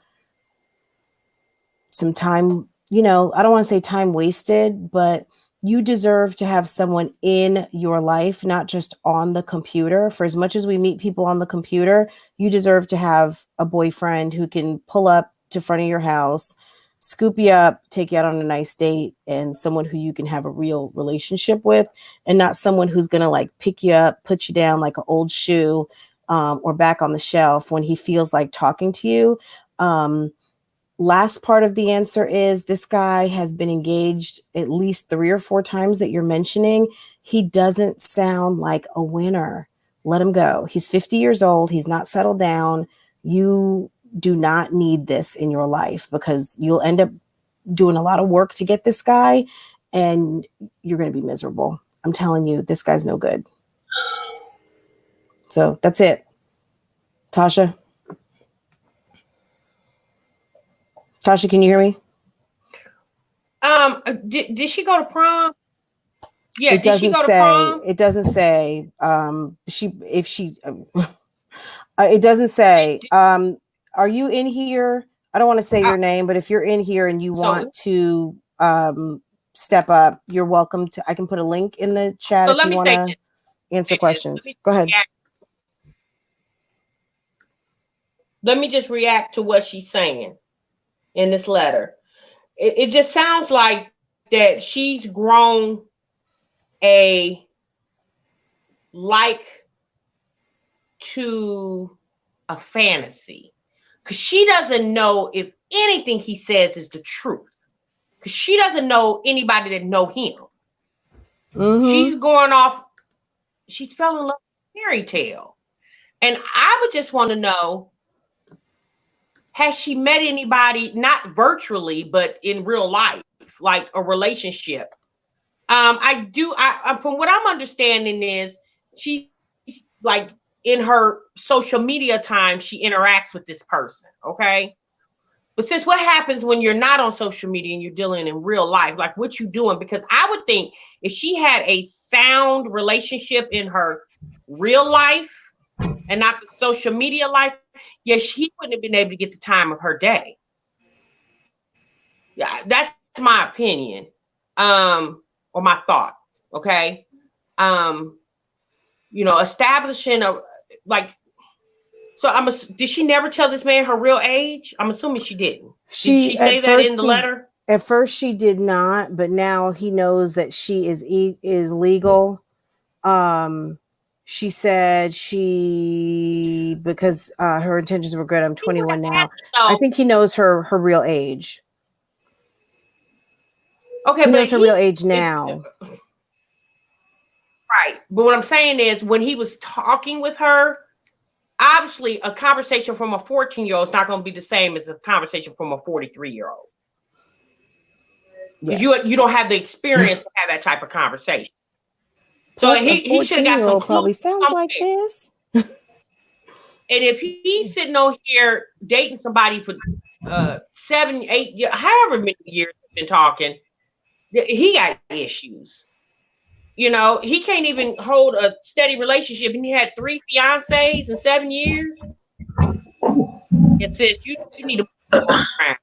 some time, I don't want to say time wasted, but you deserve to have someone in your life, not just on the computer. For as much as we meet people on the computer, you deserve to have a boyfriend who can pull up to front of your house, scoop you up, take you out on a nice date, and someone who you can have a real relationship with, and not someone who's going to like pick you up, put you down like an old shoe, or back on the shelf when he feels like talking to you. Last part of the answer is this guy has been engaged at least 3 or 4 times that you're mentioning. He doesn't sound like a winner. Let him go. He's 50 years old. He's not settled down. You do not need this in your life, because you'll end up doing a lot of work to get this guy, and you're going to be miserable. I'm telling you, this guy's no good. So that's it. Tasha, can you hear me? Did she go to prom? Yeah, it doesn't say. It doesn't say. It doesn't say. Are you in here? I don't want to say your name, but if you're in here and you want to step up, you're welcome to. I can put a link in the chat if you want to answer questions. Go ahead. let me just react to what she's saying in this letter. It just sounds like that she's grown a like to a fantasy, because she doesn't know if anything he says is the truth, because she doesn't know anybody that know him. She's going off, she's fell in love with a fairy tale. And I would just want to know, has she met anybody, not virtually, but in real life, like a relationship? From what I'm understanding is she's like in her social media time, she interacts with this person, okay? But since what happens when you're not on social media and you're dealing in real life, like what you doing? Because I would think if she had a sound relationship in her real life and not the social media life, yes, she wouldn't have been able to get the time of her day. Yeah, that's my opinion, or my thought. Okay, establishing a like. So did she never tell this man her real age? I'm assuming she didn't. Did she say that in the letter? At first, she did not, but now he knows that she is legal. She said because her intentions were good. I'm 21 now. I think he knows her real age. Okay, he knows her real age now. Right. But what I'm saying is, when he was talking with her, obviously a conversation from a 14-year-old is not going to be the same as a conversation from a 43-year-old. Because you don't have the experience to have that type of conversation. So he should have got some clues. Probably sounds like this. And if he's sitting on here dating somebody for 7, 8 years, however many years he's been talking, he got issues. He can't even hold a steady relationship, and he had 3 fiancés in 7 years. It says you need to move around.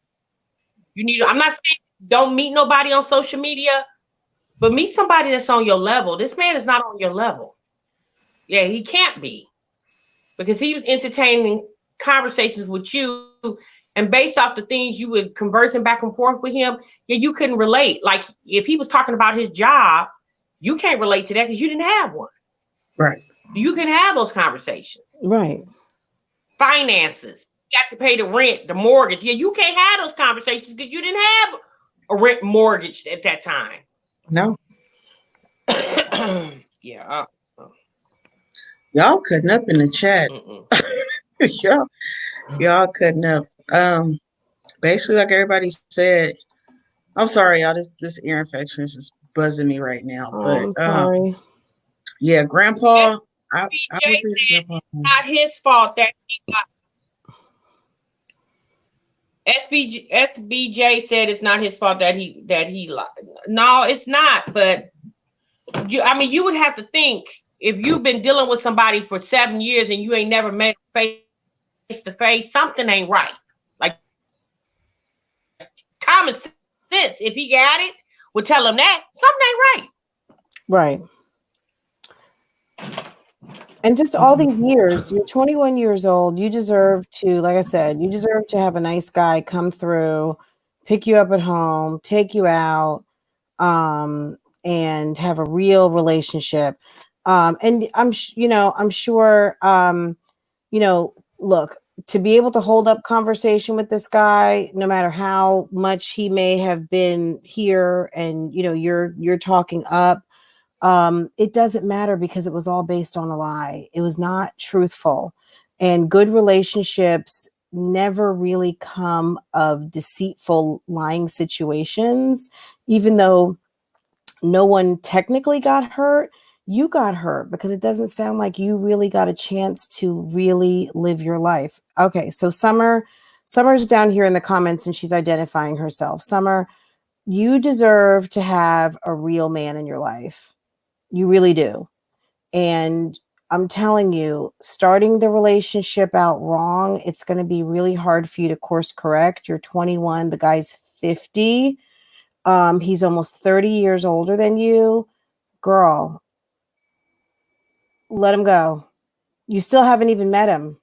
I'm not saying don't meet nobody on social media, but meet somebody that's on your level. This man is not on your level. Yeah, he can't be, because he was entertaining conversations with you, and based off the things you were conversing back and forth with him, you couldn't relate. Like if he was talking about his job, you can't relate to that because you didn't have one. Right. You can have those conversations. Right. Finances. You got to pay the rent, the mortgage. Yeah, you can't have those conversations because you didn't have a rent mortgage at that time. No. Yeah. Y'all cutting up in the chat. y'all cutting up. Basically, like everybody said, I'm sorry, y'all. This ear infection is just buzzing me right now. I'm sorry. Yeah, Grandpa. I believe Grandpa. It's not his fault that he got. SBJ said it's not his fault that he lied. No, it's not. But you would have to think, if you've been dealing with somebody for 7 years and you ain't never met face to face, something ain't right. Like common sense, if he got it, would tell him that something ain't right. And just all these years, you're 21 years old. You deserve to, like I said, you deserve to have a nice guy come through, pick you up at home, take you out, and have a real relationship. And I'm sure, look, to be able to hold up conversation with this guy, no matter how much he may have been here and, you're talking up, it doesn't matter, because it was all based on a lie. It was not truthful. And good relationships never come of deceitful, lying situations. Even though no one technically got hurt, you got hurt, because it doesn't sound like you really got a chance to really live your life. Okay, so Summer's down here in the comments, and she's identifying herself. Summer, you deserve to have a real man in your life. You really do. And I'm telling you, starting the relationship out wrong, it's going to be really hard for you to course correct. You're 21, the guy's 50. He's almost 30 years older than you. Girl, let him go. You still haven't even met him.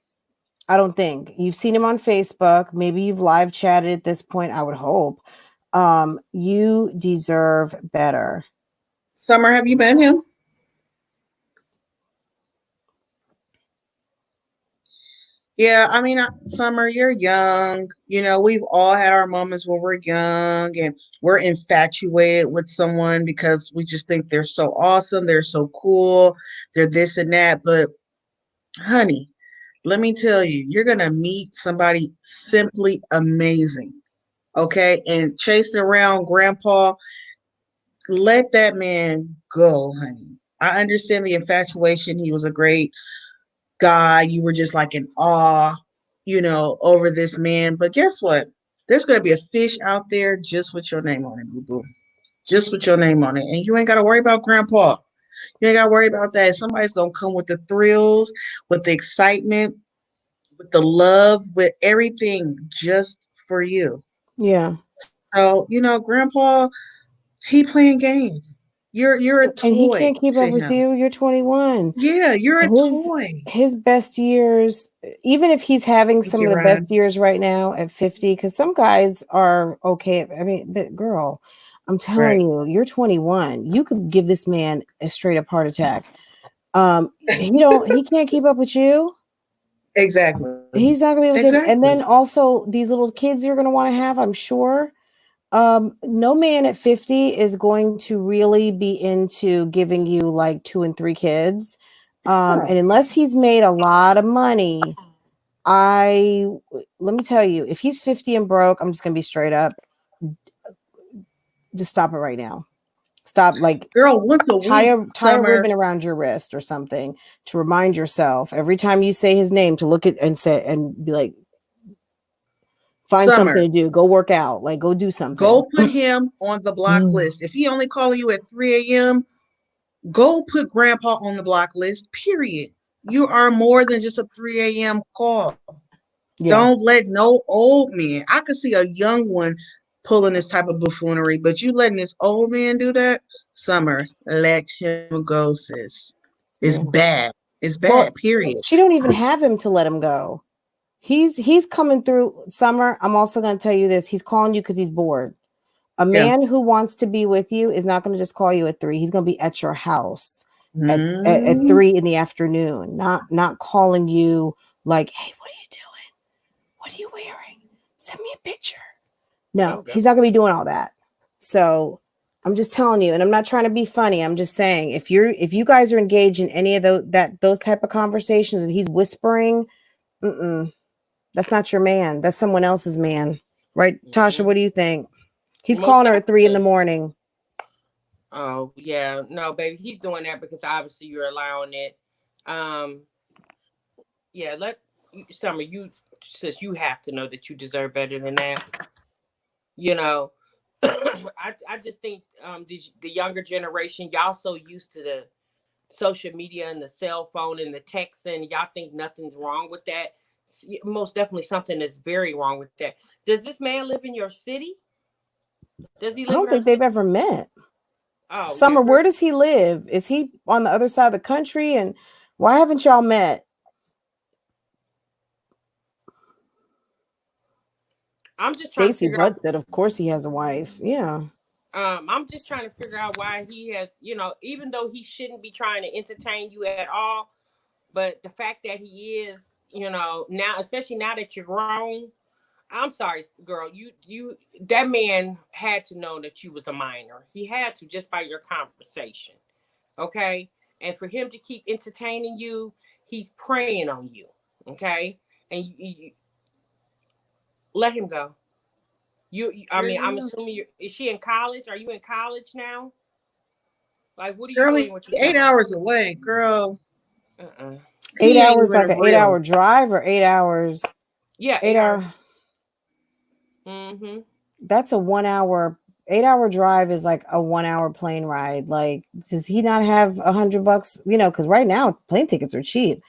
I don't think. You've seen him on Facebook. Maybe you've live chatted at this point, I would hope. You deserve better. Summer, have you met him? Yeah, I mean, Summer, you're young. You know, we've all had our moments where we're young and we're infatuated with someone because we just think they're so awesome, they're so cool, they're this and that. But, honey, let me tell you, you're going to meet somebody simply amazing. Okay. And chasing around grandpa, let that man go, honey. I understand the infatuation. He was a great guy. You were just like in awe, over this man. But guess what? There's going to be a fish out there just with your name on it, boo boo. Just with your name on it. And you ain't got to worry about grandpa. You ain't got to worry about that. Somebody's going to come with the thrills, with the excitement, with the love, with everything just for you. Yeah. So, grandpa, he playing games. You're a And he toy can't keep to up with him. you. You're 21. Yeah, you're a His toy. his best years, even if he's having Thank some of you, the Ryan. best years right now at 50, because some guys are okay. I mean, but girl, I'm telling Right. you, you're 21. You could give this man a straight up heart attack. He can't keep up with you. Exactly. He's not gonna be able to Exactly. and then also these little kids you're gonna want to have, I'm sure. No man at 50 is going to really be into giving you like 2 and 3 kids. Yeah. And unless he's made a lot of money, I let me tell you, if he's 50 and broke, I'm just gonna be straight up. Just stop it right now. Stop, like Girl, once a tie week, a Summer. ribbon around your wrist or something to remind yourself every time you say his name to look at and say and be like, find something Summer, to do, go work out, like go do something. go put him on the block Mm. list. If he only calling you at 3 a.m., go put grandpa on the block list, period. You are more than just a 3 a.m. call. Yeah, Don't let no old man. I could see a young one pulling this type of buffoonery, but you letting this old man do that? Summer, let him go, sis. It's yeah. bad. It's Well, bad, period. she don't even have him to let him go. He's coming through. Summer, I'm also going to tell you this. He's calling you because he's bored. A Yeah. man who wants to be with you is not going to just call you at 3. He's going to be at your house at Mm, 3 in the afternoon, not calling you like, hey, what are you doing? What are you wearing? Send me a picture. No, Okay. he's not going to be doing all that. So I'm just telling you, and I'm not trying to be funny. I'm just saying, if you guys are engaged in any of those type of conversations, and he's whispering, that's not your man. That's someone else's man, right? Tasha, Mhm. what do you think? He's Most calling her at 3 in the definitely. morning. Oh yeah, no, baby, he's doing that because obviously you're allowing it. Um, yeah, Summer, you since you have to know that you deserve better than that. You know, I just think the younger generation, y'all so used to the social media and the cell phone and the texting, y'all think nothing's wrong with that. Most definitely something is very wrong with that. Does this man live in your city? Does he I live in don't our think they've city? ever met. Oh yeah, Summer, girl. where does he live? Is he on the other side of the country? And why haven't y'all met? I'm just trying to Stacy figure out. Butt said, of course he has a wife. Yeah. I'm just trying to figure out why he has, even though he shouldn't be trying to entertain you at all, but the fact that he is, now, especially now that you're grown, I'm sorry, girl, that man had to know that you was a minor. He had to just by your conversation, okay? And for him to keep entertaining you, he's preying on you, okay? And you let him go. I yeah, mean, I'm yeah. assuming is she in college? Are you in college now? Like, what are you Girl, doing he with your 8 hours time? away, girl. Uh-uh. 8 He ain't hours, even like a an 8 hour real. drive, or 8 hours, Yeah, 8 hour. 8 hours. Mm-hmm. That's a 1 hour, 8 hour drive is like a 1 hour plane ride. Like, does he not have $100? Because right now plane tickets are cheap.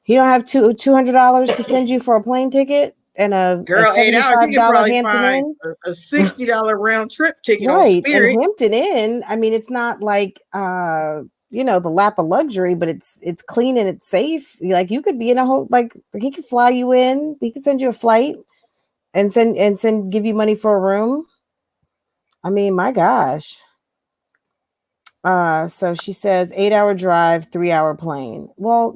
He don't have $200 to send you for a plane ticket and a Girl, 8 hours. He could $75 probably Hampton find Inn. a $60 round trip ticket on Right. And Spirit. Hampton Inn, I mean, it's not like the lap of luxury, but it's clean and it's safe. Like you could be in a whole, like he could fly you in, he could send you a flight and give you money for a room. I mean, my gosh. So she says 8-hour drive, 3-hour plane. Well,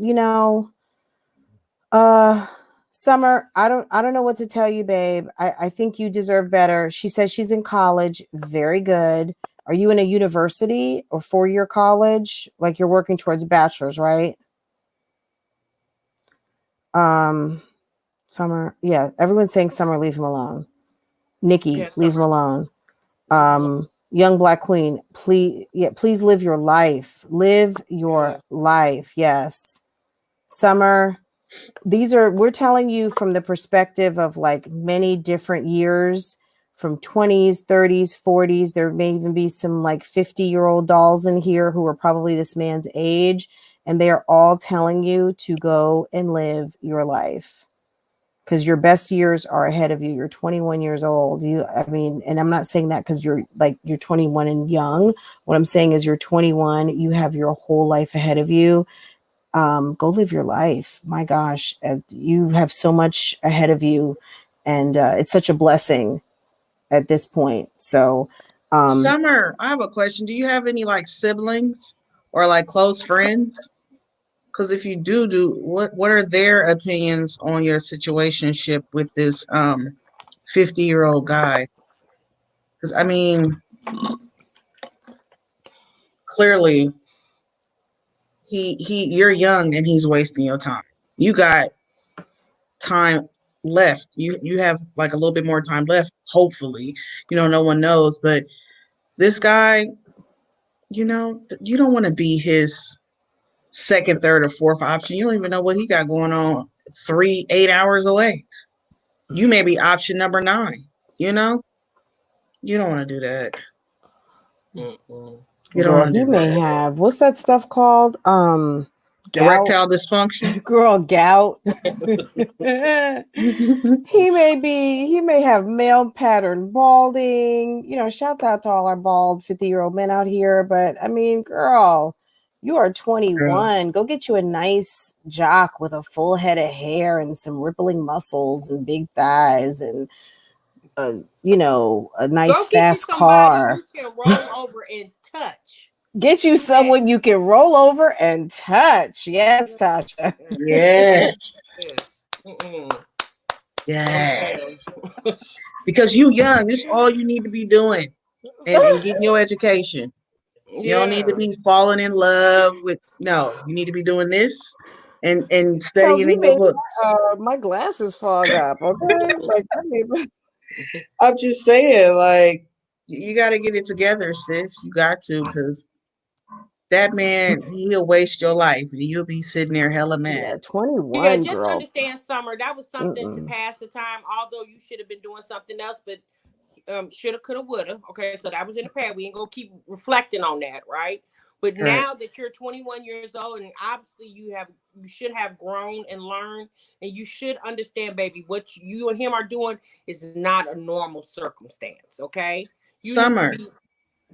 Summer, I don't know what to tell you, babe. I think you deserve better. She says she's in college. Very good. Are you in a university or 4-year college? Like you're working towards bachelor's, right? Summer, yeah, everyone's saying Summer, leave him alone. Nikki, Yeah, leave him Summer. alone. Young Black Queen, please live your life. Live your life. Yes. Summer, we're telling you from the perspective of like many different years, from 20s, 30s, 40s. There may even be some like 50-year-old dolls in here who are probably this man's age, and they are all telling you to go and live your life because your best years are ahead of you. You're 21 years old. And I'm not saying that because you're 21 and young. What I'm saying is you're 21. You have your whole life ahead of you. Go live your life. My gosh, you have so much ahead of you, and it's such a blessing at this point. So, Summer, I have a question. Do you have any like siblings or like close friends? Because if you do what are their opinions on your situationship with this 50-year-old guy? Because I mean, clearly you're young and he's wasting your time. You got time left. You have like a little bit more time left, hopefully. No one knows, but this guy, you don't want to be his second, third, or fourth option. You don't even know what he got going on 8 hours away. You may be option number 9, you know? You don't want to do that. You don't girl, want to he do may that. have, what's that stuff called? Gout. Erectile dysfunction. Girl, gout. He may have male pattern balding. Shouts out to all our bald 50-year-old men out here. But I mean, girl, you are 21. Go get you a nice jock with a full head of hair and some rippling muscles and big thighs and a nice Go get fast you somebody car. you can roll over and touch. Get you someone you can roll over and touch. Yes, Tasha. Yes. Mm-mm. Yes. Because you young. This is all you need to be doing. And getting your education. You don't need to be falling in love with, no, you need to be doing this and Quelz, studying in your books. my glasses fog up, okay? I'm just saying, like, you got to get it together, sis. You got to, because that man, he'll waste your life and you'll be sitting there hella mad. Yeah, 21, Yeah, just girl. understand, Summer. That was something to pass the time. Although you should have been doing something else, but shoulda, coulda, woulda. Okay, so that was in the past. We ain't gonna keep reflecting on that, right? But now that you're 21 years old, and obviously you should have grown and learned, and you should understand, baby, what you and him are doing is not a normal circumstance. Okay, you Summer. need to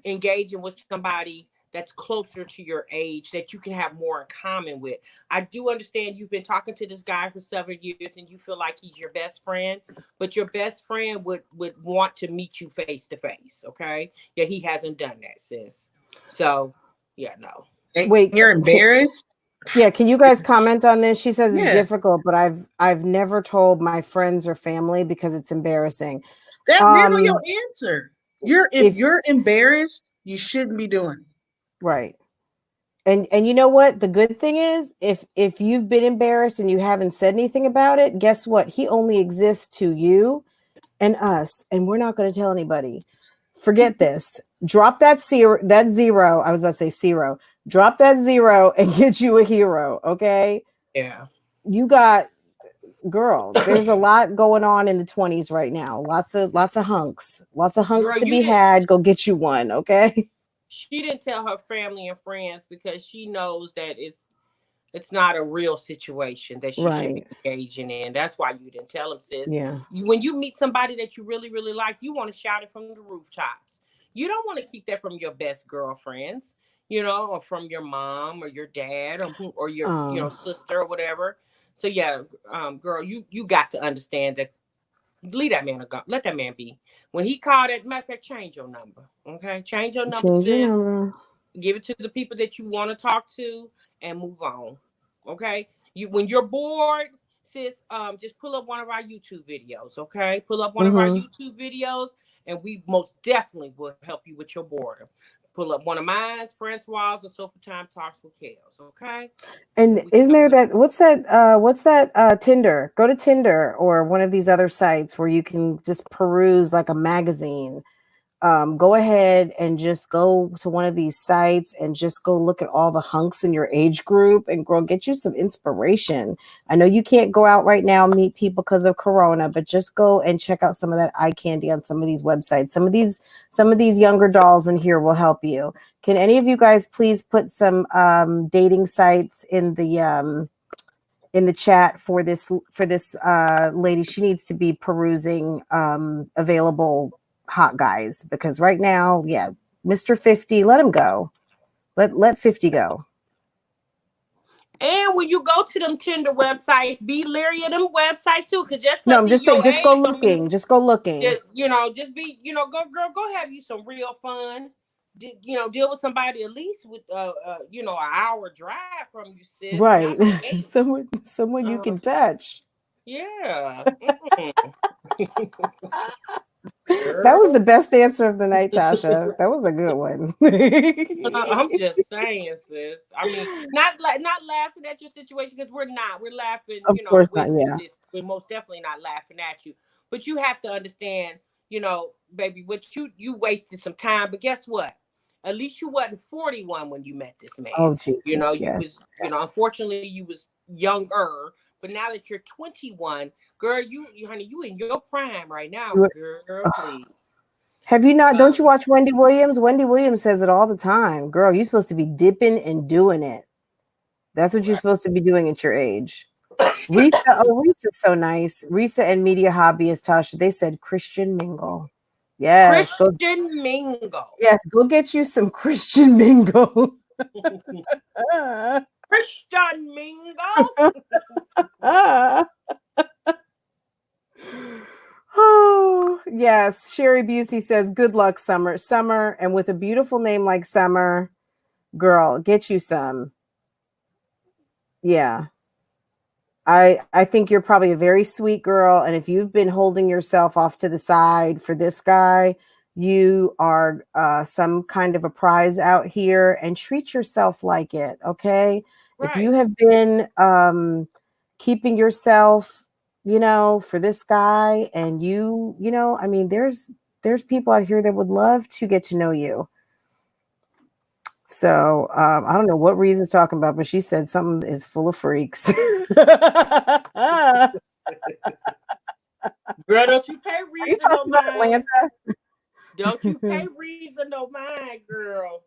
be engaging with somebody that's closer to your age that you can have more in common with. I do understand you've been talking to this guy for several years and you feel like he's your best friend, but your best friend would want to meet you face to face. Okay. Yeah, he hasn't done that, sis. So yeah, no. Wait, you're embarrassed? Yeah, can you guys comment on this? She says it's Yeah. difficult, but I've never told my friends or family because it's embarrassing. There go your answer. If you're embarrassed, you shouldn't be doing it. Right. And you know what? The good thing is, if you've been embarrassed and you haven't said anything about it, guess what? He only exists to you and us, and we're not going to tell anybody. Forget this. Drop that zero. I was about to say zero. Drop that zero and get you a hero. Okay. Yeah. You got, girl. There's a lot going on in the 20s right now. Lots of hunks. Lots of hunks Girl, to be had. Go get you one. Okay. She didn't tell her family and friends because she knows that it's not a real situation that she should be engaging in. That's why you didn't tell them, sis. Yeah. When you meet somebody that you really, really like, you want to shout it from the rooftops. You don't want to keep that from your best girlfriends. or from your mom or your dad or your, Oh, sister or whatever. So yeah, girl, you got to understand that. Leave that man alone. Let that man be. When he called, it, matter of fact, change your number. Okay, change your number, change your sis. number. Give it to the people that you want to talk to, and move on. Okay, when you're bored, sis, just pull up one of our YouTube videos. Okay, pull up one of our Mm-hmm. YouTube videos, and we most definitely will help you with your boredom. Pull up one of mine, Francois, and Sofa Time Talks with Quelz. Okay, And we isn't help there you. that what's that Tinder? Go to Tinder or one of these other sites where you can just peruse like a magazine. Go ahead and just go to one of these sites and just go look at all the hunks in your age group and girl, get you some inspiration. I know you can't go out right now and meet people because of Corona, but just go and check out some of that eye candy on some of these websites. Some of these younger dolls in here will help you. Can any of you guys please put some dating sites in the chat for this lady? She needs to be perusing available hot guys because right now, yeah, Mr. 50, let him go. Let 50 go. And when you go to them Tinder websites, be leery of them websites too. Cause just No, cause I'm he just saying, your just go age don't mean looking. Just go looking. just be, go girl, go have you some real fun. Deal with somebody at least with an hour drive from you, sis, Right. not 8. Someone you Uh, can touch. yeah. That was Girl. the best answer of the night, Tasha. That was a good one. I'm just saying, sis. I mean, not laughing at your situation because we're not. We're laughing, Of course not. with you, Yeah. sis. We're most definitely not laughing at you. But you have to understand, baby, what you wasted some time. But guess what? At least you wasn't 41 when you met this man. Oh Jesus. You Yeah. was, unfortunately you was younger. But now that you're 21, girl, honey, you in your prime right now, girl. Please. Have you not? Don't you Um, watch Wendy Williams? Wendy Williams says it all the time. Girl, you're supposed to be dipping and doing it. That's what you're right. supposed to be doing at your age. Risa's so nice. Risa and Media Hobbyist Tasha, they said Christian mingle. Yes, Christian Mingle. go get you some Christian mingle. Christian Mingle. Oh, yes. Sherry Busey says, good luck, Summer. Summer, and with a beautiful name like Summer, girl, get you some. Yeah. I think you're probably a very sweet girl. And if you've been holding yourself off to the side for this guy, you are some kind of a prize out here and treat yourself like it. Okay. If you Right. have been keeping yourself, for this guy and I mean, there's people out here that would love to get to know you. So I don't know what Reason is talking about, but she said something is full of freaks. Are Girl, don't you pay you Reason no talking about mind. Don't you pay Reason no mind, girl.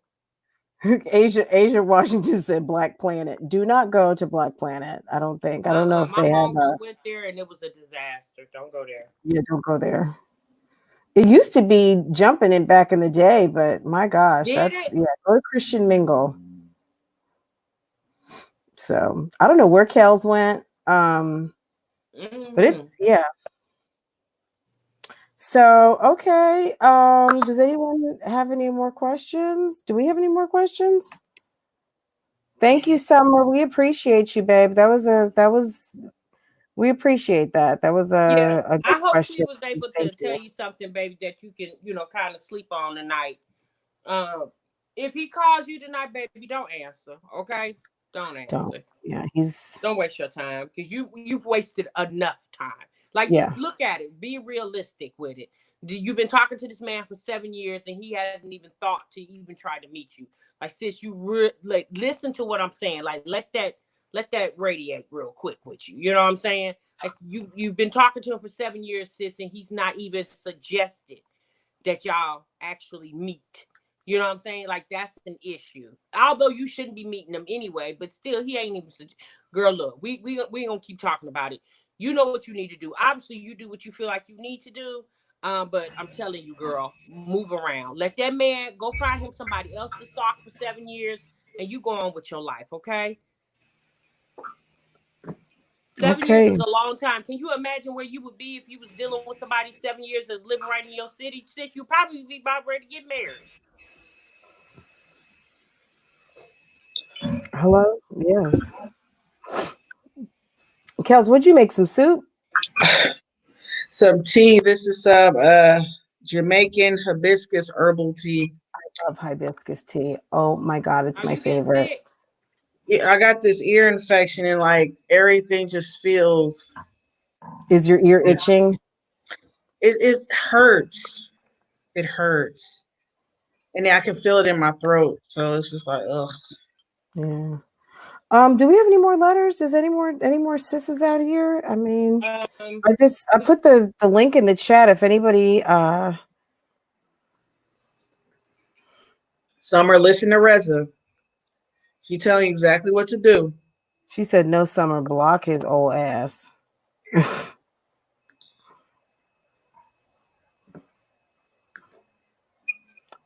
Atlanta? Asia Washington said Black Planet. Do not go to Black Planet. I don't think. I don't know if My they have homegirl went there and it was a disaster. Don't go there. yeah, don't go there. It used to be jumping in back in the day, but my gosh, Did it? go to Christian Mingle. So I don't know where Kells went. But it's Mm-hmm. yeah. So, okay. Does anyone have any more questions? Do we have any more questions? Thank you, Summer. We appreciate you, babe. We appreciate that. That was Yes. a good I hope he question. was able to Thank tell you. you something, baby, that you can, kind of sleep on tonight. If he calls you tonight, baby, don't answer. Okay? Don't Don't. answer. Yeah, he's Don't waste your time because you've wasted enough time. Like, just yeah. look at it. Be realistic with it. You've been talking to this man for 7 years and he hasn't even thought to even try to meet you. Like, sis, like, listen to what I'm saying. Like, let that radiate real quick with you. You know what I'm saying? Like, you've been talking to him for 7 years, sis, and he's not even suggested that y'all actually meet. You know what I'm saying? Like, that's an issue. Although you shouldn't be meeting them anyway, but still, he ain't even. Girl, look, we gonna keep talking about it. You know what you need to do. Obviously, you do what you feel like you need to do. But I'm telling you, girl, move around. Let that man go find him somebody else to stalk for 7 years, and you go on with your life, okay? 7 years Okay. is a long time. Can you imagine where you would be if you was dealing with somebody 7 years that's living right in your city? Since you probably be about ready to get married. Hello? Yes. Kels, would you make some soup? Some tea. This is some Jamaican hibiscus herbal tea. Love hibiscus tea. Oh my God, it's Are my you getting favorite. sick? Yeah, I got this ear infection and like everything just feels Is your ear itching? it hurts. It hurts. And then I can feel it in my throat. So it's just like, ugh. Yeah. Do we have any more letters? Is any more sisses out here? I mean, Um, I put the link in the chat if anybody Summer, listen to Reza. She telling you exactly what to do. she said no summer, block his old ass.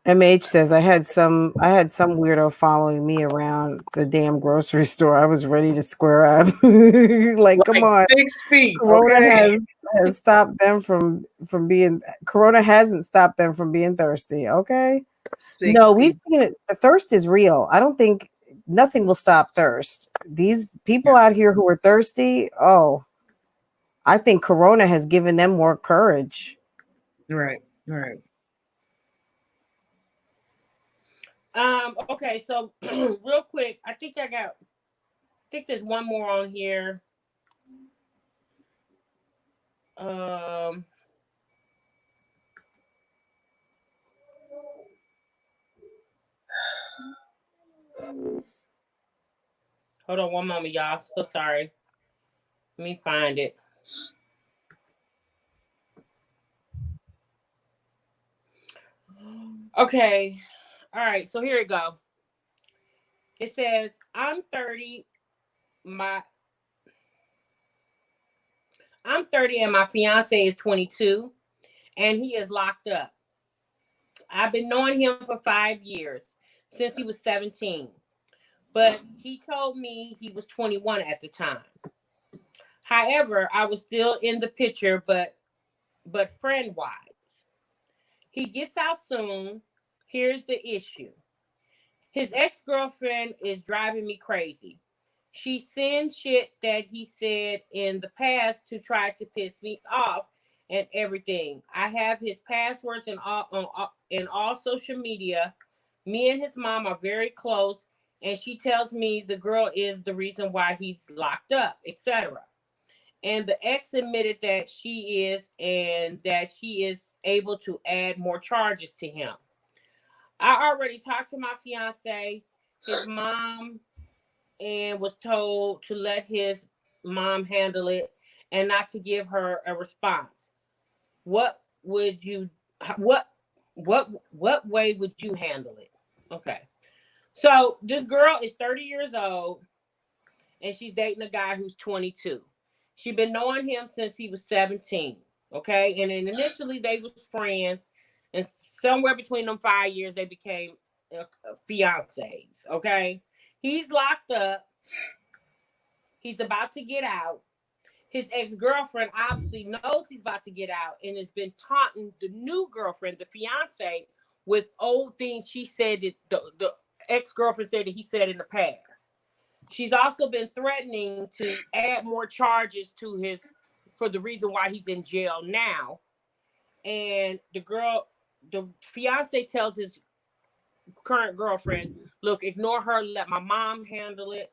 MH says I had some weirdo following me around the damn grocery store. I was ready to square up. Like, come Like on. 6 feet, Corona okay? has stopped them from being Corona hasn't stopped them from being thirsty. Okay. Six No, we've feet. seen it. The thirst is real. I don't think nothing will stop thirst. These people Yeah. out here who are thirsty, oh, I think Corona has given them more courage. Right, right. okay, so real quick, I think there's one more on here. Um, hold on one moment, y'all. So sorry. Let me find it. Okay. All right, so here it go. It says, My I'm 30 and my fiance is 22 and he is locked up. I've been knowing him for 5 years since he was 17, but he told me he was 21 at the time. However, I was still in the picture, but friend wise. He gets out soon. Here's the issue. His ex-girlfriend is driving me crazy. She sends shit that he said in the past to try to piss me off and everything. I have his passwords in all social media. Me and his mom are very close, and she tells me the girl is the reason why he's locked up, etc. And the ex admitted that she is, and that she is able to add more charges to him. I already talked to my fiance, his mom, and was told to let his mom handle it and not to give her a response. What would you what what way would you handle it? Okay. So this girl is 30 years old and she's dating a guy who's 22. She's been knowing him since he was 17. Okay. And then initially they were friends, and somewhere between them 5 years they became fiancés. Okay. He's locked up. He's about to get out. His ex-girlfriend obviously knows he's about to get out and has been taunting the new girlfriend, the fiance, with old things she said that the ex-girlfriend said that he said in the past. She's also been threatening to add more charges to his for the reason why he's in jail now. And the fiance tells his current girlfriend, "Look, ignore her. Let my mom handle it,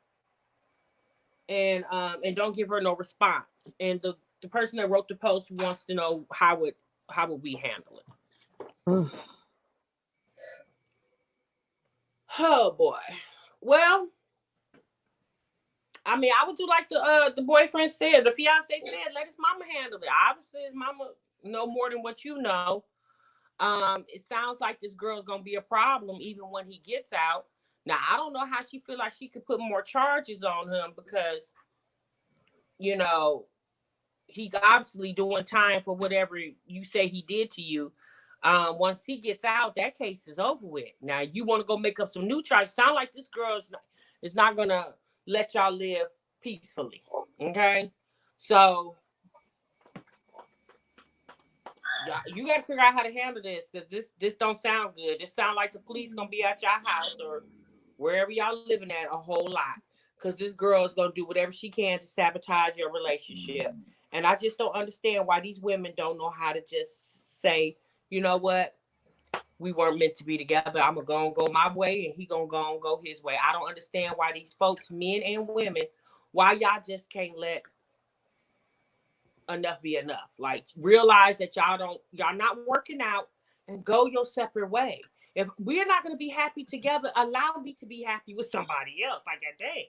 and don't give her no response." And the person that wrote the post wants to know how would we handle it. Mm. Oh boy. Well, I mean, I would do like the boyfriend said, the fiance said, let his mama handle it. Obviously, his mama know more than what you know. It sounds like this girl's gonna be a problem even when he gets out. Now, I don't know how she feel like she could put more charges on him because, you know, he's obviously doing time for whatever you say he did to you. Once he gets out, that case is over with. Now you want to go make up some new charges. Sound like this girl is not gonna let y'all live peacefully. Okay, so yeah, you got to figure out how to handle this, because this don't sound good. This sound like the police gonna be at your house or wherever y'all living at a whole lot, because this girl is gonna do whatever she can to sabotage your relationship. And I just don't understand why these women don't know how to just say, you know what, we weren't meant to be together. I'm gonna go my way and he gonna go his way. I don't understand why these folks, men and women, why y'all just can't let enough be enough. Like, realize that y'all not working out and go your separate way. If we're not going to be happy together, allow me to be happy with somebody else. Like, that day,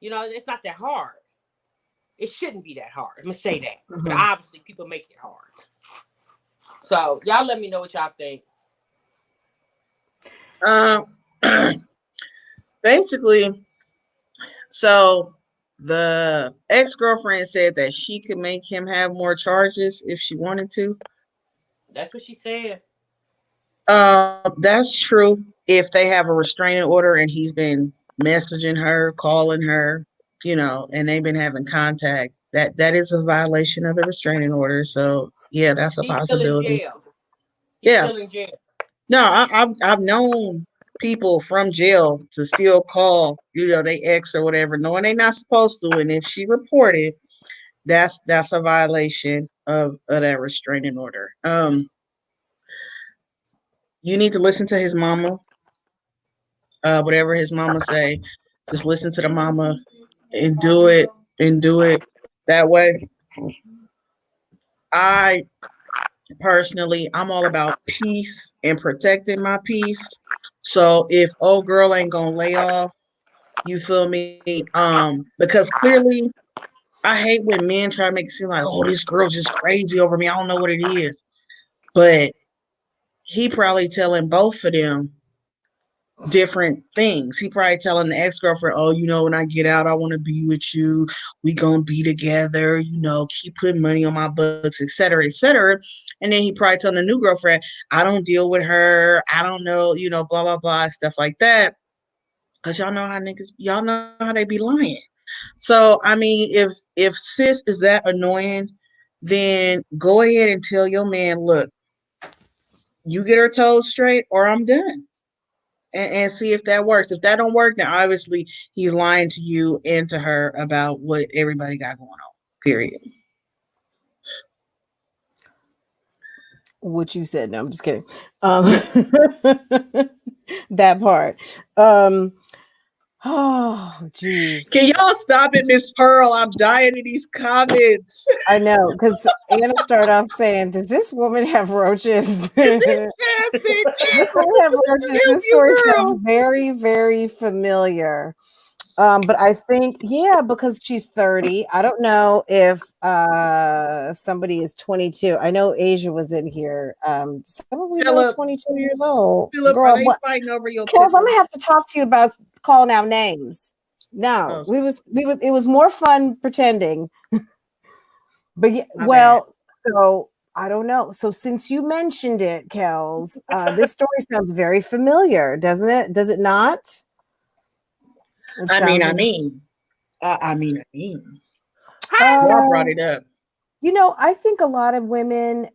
it's not that hard. It shouldn't be that hard. I'm gonna say that, but obviously people make it hard. So y'all let me know what y'all think. Basically, so the ex-girlfriend said that she could make him have more charges if she wanted to. That's what she said. That's true if they have a restraining order and he's been messaging her, calling her, and they've been having contact. That is a violation of the restraining order. So yeah, that's a He's still in possibility. jail. Yeah. Still in jail. No, I've known people from jail to still call, they ex or whatever, knowing they're not supposed to. And if she reported, that's a violation of that restraining order. You need to listen to his mama. Whatever his mama say, just listen to the mama and do it that way. I personally, I'm all about peace and protecting my peace. So if old girl ain't gonna lay off, you feel me? Because clearly I hate when men try to make it seem like, oh, this girl's just crazy over me. I don't know what it is. But he probably telling both of them different things. He probably telling the ex-girlfriend, oh, when I get out, I want to be with you. We gonna be together, keep putting money on my books, et cetera, et cetera. And then he probably telling the new girlfriend, I don't deal with her. I don't know, blah, blah, blah, stuff like that. Because y'all know how they be lying. So, I mean, if sis is that annoying, then go ahead and tell your man, look, you get her toes straight or I'm done. And see if that works. If that don't work, then obviously he's lying to you and to her about what everybody got going on. Period. What you said. No, I'm just kidding. That part. Oh, geez. Can y'all stop it, Miss Pearl? I'm dying of these comments. I know, because Anna started off saying, does this woman have roaches? Is this Jasmine? This woman have roaches. This story sounds very, very familiar. But I think, because she's 30. I don't know if somebody is 22. I know Asia was in here. Someone we know 22 years old. Philip, girl, are they fighting over your Quelz, I'm gonna have to talk to you about calling out names. No, it was more fun pretending. But so I don't know. So since you mentioned it, Quelz, this story sounds very familiar, doesn't it? Does it not? I mean. Y'all brought it up. I think a lot of women,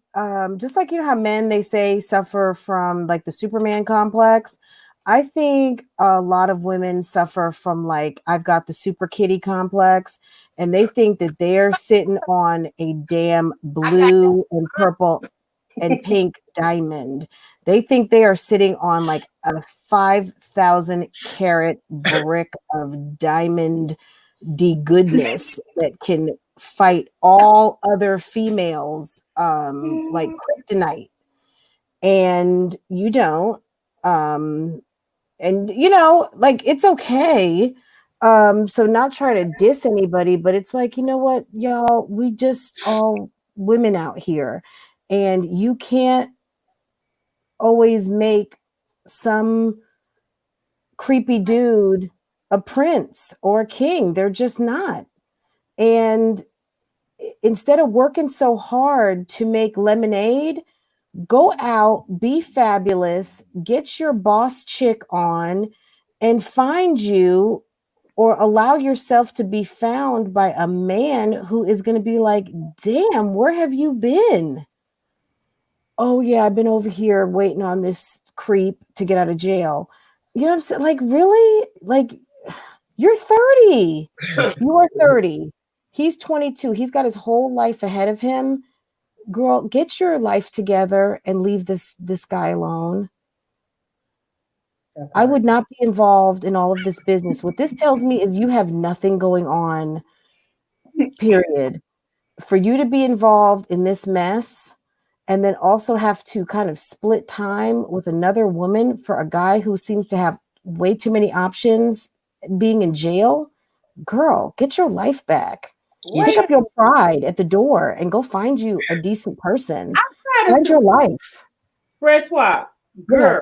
just like how men, they say, suffer from like the Superman complex. I think a lot of women suffer from like, I've got the super kitty complex, and they think that they're sitting on a damn blue and purple and pink diamond. They think they are sitting on like a 5,000 carat brick of diamond goodness that can fight all other females like kryptonite, and you don't. And like, it's okay. So not trying to diss anybody, but it's like, you know what, y'all, we just all women out here, and you can't always make some creepy dude a prince or a king. They're just not. And instead of working so hard to make lemonade, go out, be fabulous, get your boss chick on, and find you, or allow yourself to be found by a man who is going to be like, damn, where have you been? Oh yeah, I've been over here waiting on this creep to get out of jail. You know what I'm saying? Like, really? Like, you're 30. You are 30. He's 22. He's got his whole life ahead of him. Girl, get your life together and leave this guy alone. I would not be involved in all of this business. What this tells me is you have nothing going on, period. For you to be involved in this mess and then also have to kind of split time with another woman for a guy who seems to have way too many options being in jail, girl, get your life back. Pick up your pride at the door and go find you a decent person. Find your life. Francois, girl,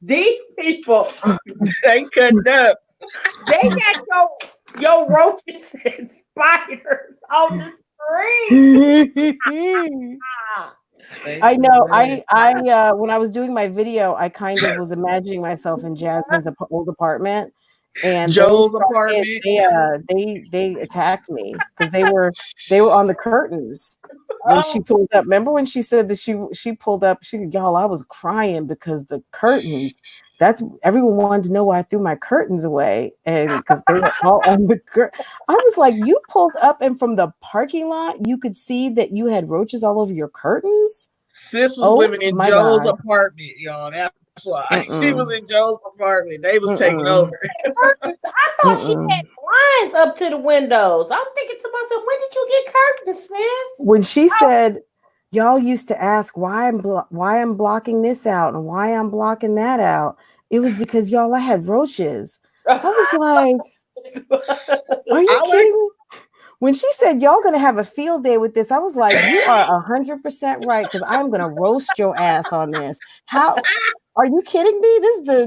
these people, they cutting up. They got your roaches and spiders on the screen. I know. I when I was doing my video, I kind of was imagining myself in Jasmine's old apartment, and Joel's apartment. They attacked me because they were on the curtains when she pulled up. Remember when she said that she pulled up? Y'all, I was crying because the curtains. That's everyone wanted to know why I threw my curtains away, and because they were all on the curtain. I was like, you pulled up, and from the parking lot, you could see that you had roaches all over your curtains. Sis was living in Joel's apartment, y'all. That's why she was in Joel's apartment. They was taking over. I thought she had blinds up to the windows. I'm thinking to myself, when did you get curtains, sis? When she said, y'all used to ask why I'm blocking this out and why I'm blocking that out, it was because y'all, I had roaches. I was like, are you kidding? When she said y'all gonna have a field day with this, I was like, you are 100% right, because I'm gonna roast your ass on this. How are you kidding me?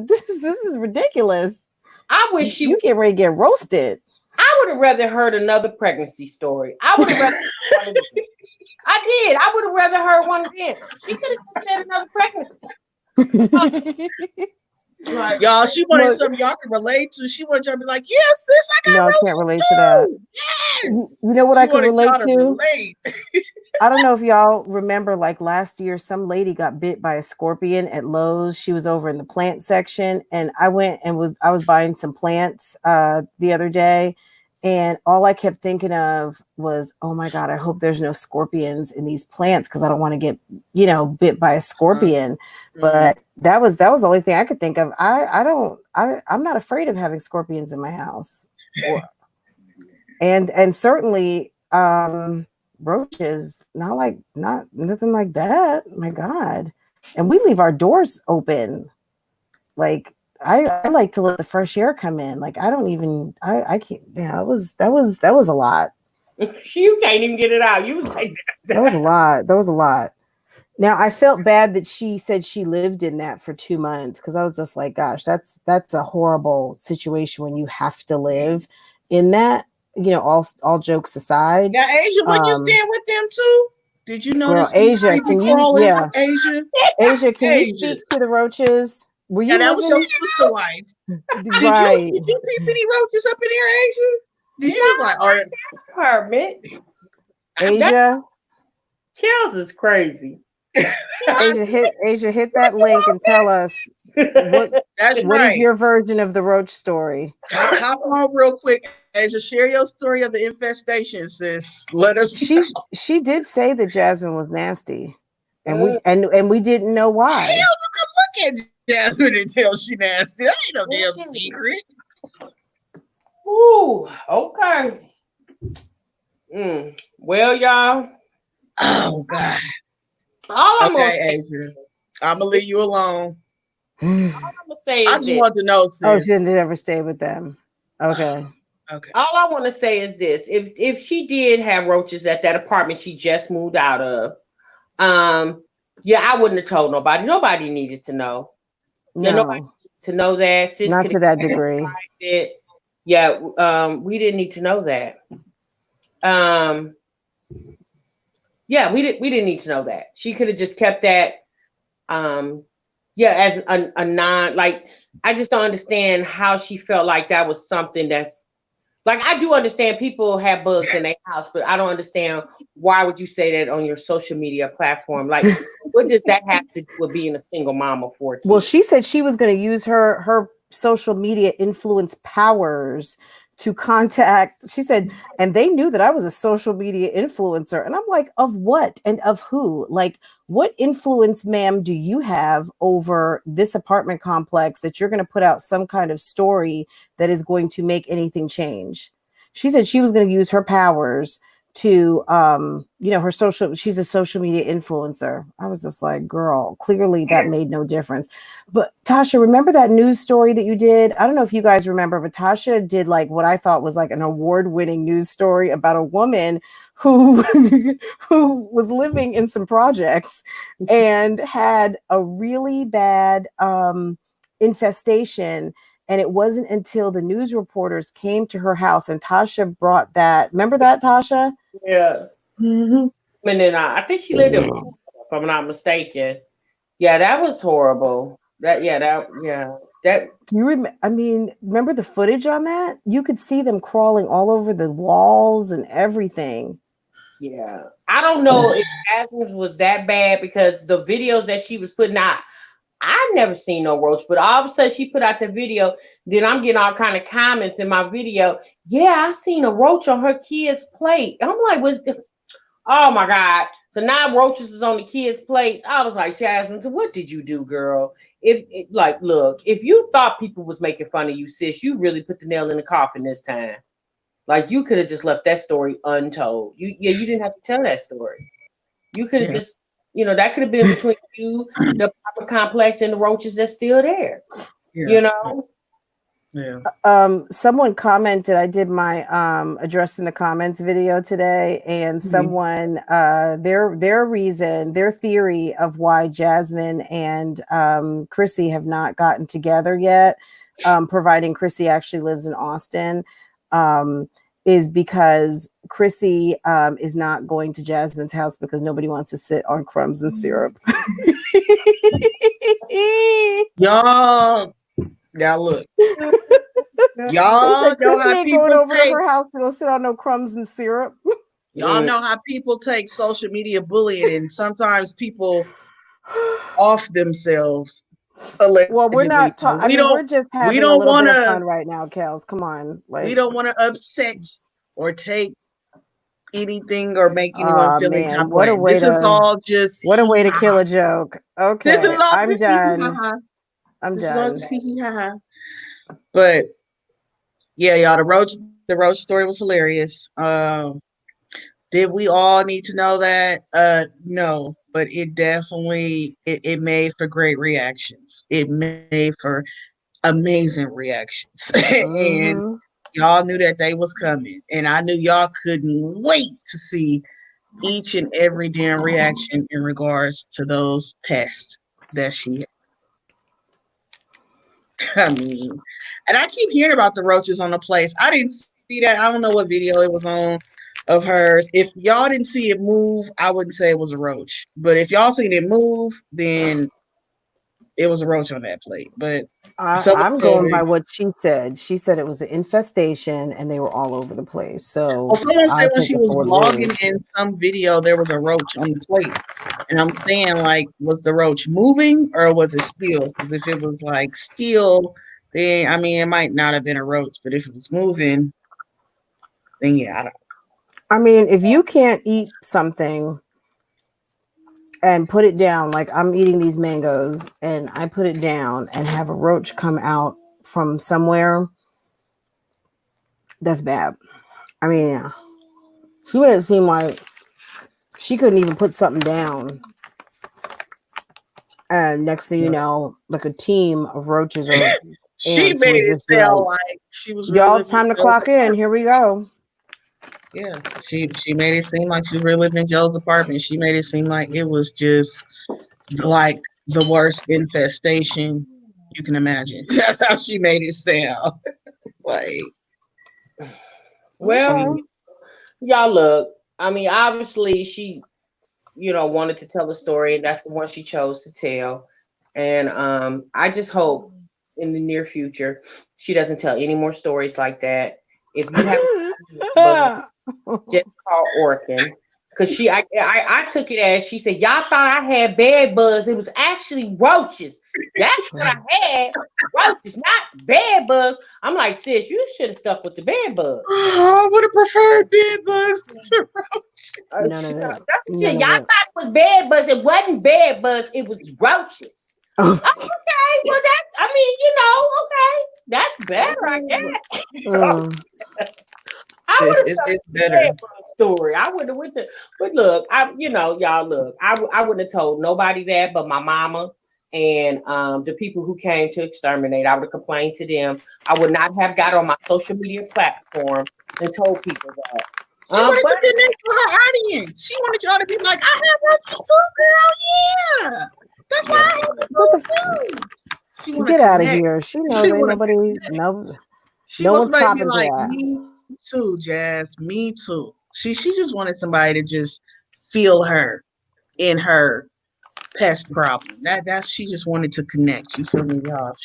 This is ridiculous. I wish you get ready to get roasted. I would have rather heard another pregnancy story. I would have rather I did. I would have rather heard one then. She could have just said another pregnancy. Right. Y'all, she wanted something y'all can relate to. She wanted y'all to be like, yes, sis, I got roaches. I can't relate to that. Yes. You know what I can relate to? I don't know if y'all remember, like last year, some lady got bit by a scorpion at Lowe's. She was over in the plant section, and I went and I was buying some plants the other day, and all I kept thinking of was, oh my God, I hope there's no scorpions in these plants because I don't want to get, bit by a scorpion. But that was the only thing I could think of. I'm not afraid of having scorpions in my house, and certainly roaches, not nothing like that. My God. And we leave our doors open. Like I like to let the fresh air come in. Like I can't. Yeah, that was a lot. You can't even get it out. You was like that was a lot. That was a lot. Now I felt bad that she said she lived in that for 2 months, because I was just like, gosh, that's a horrible situation when you have to live in that. All jokes aside. Now, Asia, when you stand with them too, did you notice? Girl, Asia, can you? Yeah, Asia, can you speak to the roaches? Were you? That was your sister wife. Right? Did you peep any roaches up in there, Asia? Did you was like, all right, apartment? Asia, Quelz is crazy. Asia, hit that link and tell us what is your version of the roach story. Hop on real quick, Asia. Share your story of the infestation, sis. Let us. She did say that Jasmine was nasty, and we didn't know why. Hell, you can look at Jasmine and tell she nasty. That ain't no damn secret. Ooh, okay. Well, y'all. Oh God. Adrian, I'm gonna leave you alone. All I'm gonna say is I just want to know. Sis. Oh, she didn't ever stay with them. Okay. Okay. All I want to say is this: if she did have roaches at that apartment she just moved out of, I wouldn't have told nobody. Nobody needed to know. No. Nobody needed to know that. Sis, not to that degree. We didn't need to know that. Yeah, we didn't need to know that. She could have just kept that yeah, as a non, like, I just don't understand how she felt like that was something that's like, I do understand people have bugs in their house, but I don't understand why would you say that on your social media platform? Like, what does that have to do with being a single mom of 4 Well, kids? she said she was going to use her social media influence powers to contact. She said, and they knew that I was a social media influencer. And I'm like, of what and of who? Like, what influence, ma'am, do you have over this apartment complex that you're going to put out some kind of story that is going to make anything change? She said she was going to use her powers to her social, she's a social media influencer. I was just like, girl, clearly that made no difference. But Tasha, remember that news story that you did? I don't know if you guys remember, but Tasha did like what I thought was like an award-winning news story about a woman who who was living in some projects and had a really bad infestation. And it wasn't until the news reporters came to her house and Tasha brought that. Remember that, Tasha? Yeah. Mhm. And then I think she lived in Florida, if I'm not mistaken. Yeah, that was horrible. That Do you remember? I mean, remember the footage on that? You could see them crawling all over the walls and everything. yeah. I don't know if Jasmine's was that bad because the videos that she was putting out, I've never seen no roach, but all of a sudden she put out the video. Then I'm getting all kind of comments in my video. Yeah, I seen a roach on her kid's plate. I'm like, oh my God. So now roaches is on the kids' plates. I was like, Jasmine, so what did you do, girl? Like, look, if you thought people was making fun of you, sis, you really put the nail in the coffin this time. Like, you could have just left that story untold. You didn't have to tell that story. You could have just, that could have been between you, the apartment complex, and the roaches that's still there. Yeah. Yeah. Someone commented, I did my address in the comments video today, and someone their theory of why Jasmine and Chrissy have not gotten together yet, providing Chrissy actually lives in Austin, is because Chrissy is not going to Jasmine's house because nobody wants to sit on crumbs and syrup. Y'all, now look. Y'all know how ain't people going over take. to her house to go sit on no crumbs and syrup. Y'all know how people take social media bullying, and sometimes people off themselves. Allegedly. Well, we're not talking. We're just having a little bit of fun right now, Quelz. Come on, we don't want to upset or take anything or make anyone feel any type of way. This is all just what a way to kill a joke. Okay, this is all I'm done. I'm done. But yeah, y'all, the roach story was hilarious. Did we all need to know that? No, but it definitely it made for great reactions. It made for amazing reactions. And y'all knew that they was coming. And I knew y'all couldn't wait to see each and every damn reaction in regards to those pests that she had. I mean, and I keep hearing about the roaches on the place. I didn't see that. I don't know what video it was on of hers. If y'all didn't see it move, I wouldn't say it was a roach. But if y'all seen it move, then it was a roach on that plate. But I'm going by what she said. She said it was an infestation and they were all over the place. So someone said when she was vlogging in some video, there was a roach on the plate. And I'm saying, like, was the roach moving or was it still? Because if it was like still, then I mean, it might not have been a roach. But if it was moving, then yeah, I don't. I mean, if you can't eat something and put it down, like I'm eating these mangoes and I put it down and have a roach come out from somewhere, that's bad. I mean, she made it seem like she couldn't even put something down. And next thing you know, like a team of roaches or she made it sound like she was. Y'all, it's time to clock in. Here we go. Yeah, she made it seem like she was living in Joe's apartment. She made it seem like it was just like the worst infestation you can imagine. That's how she made it sound. Like, well, y'all look. I mean, obviously she wanted to tell a story, and that's the one she chose to tell. And I just hope in the near future she doesn't tell any more stories like that. If you have but just call Orkin. Cause I took it as she said, y'all thought I had bed bugs. It was actually roaches. That's what I had. Roaches, not bed bugs. I'm like, sis, you should have stuck with the bed bugs. Oh, I would have preferred bed bugs to roaches. None of that. Shit, y'all thought it was bed bugs. It wasn't bed bugs. It was roaches. Oh. Okay, well that's better, I guess. I would have it's better. Story. I would have went to, but look, y'all look. I wouldn't have told nobody that, but my mama and the people who came to exterminate. I would have complained to them. I would not have got on my social media platform and told people that. She wanted to connect with her audience. She wanted y'all to be like, I have roaches too, girl. Yeah, that's why I have roaches too. Get out of here. She knows ain't nobody. No one's popping like that. Me too, Jazz. Me too. She just wanted somebody to just feel her in her pest problem. That she just wanted to connect. You feel me, y'all?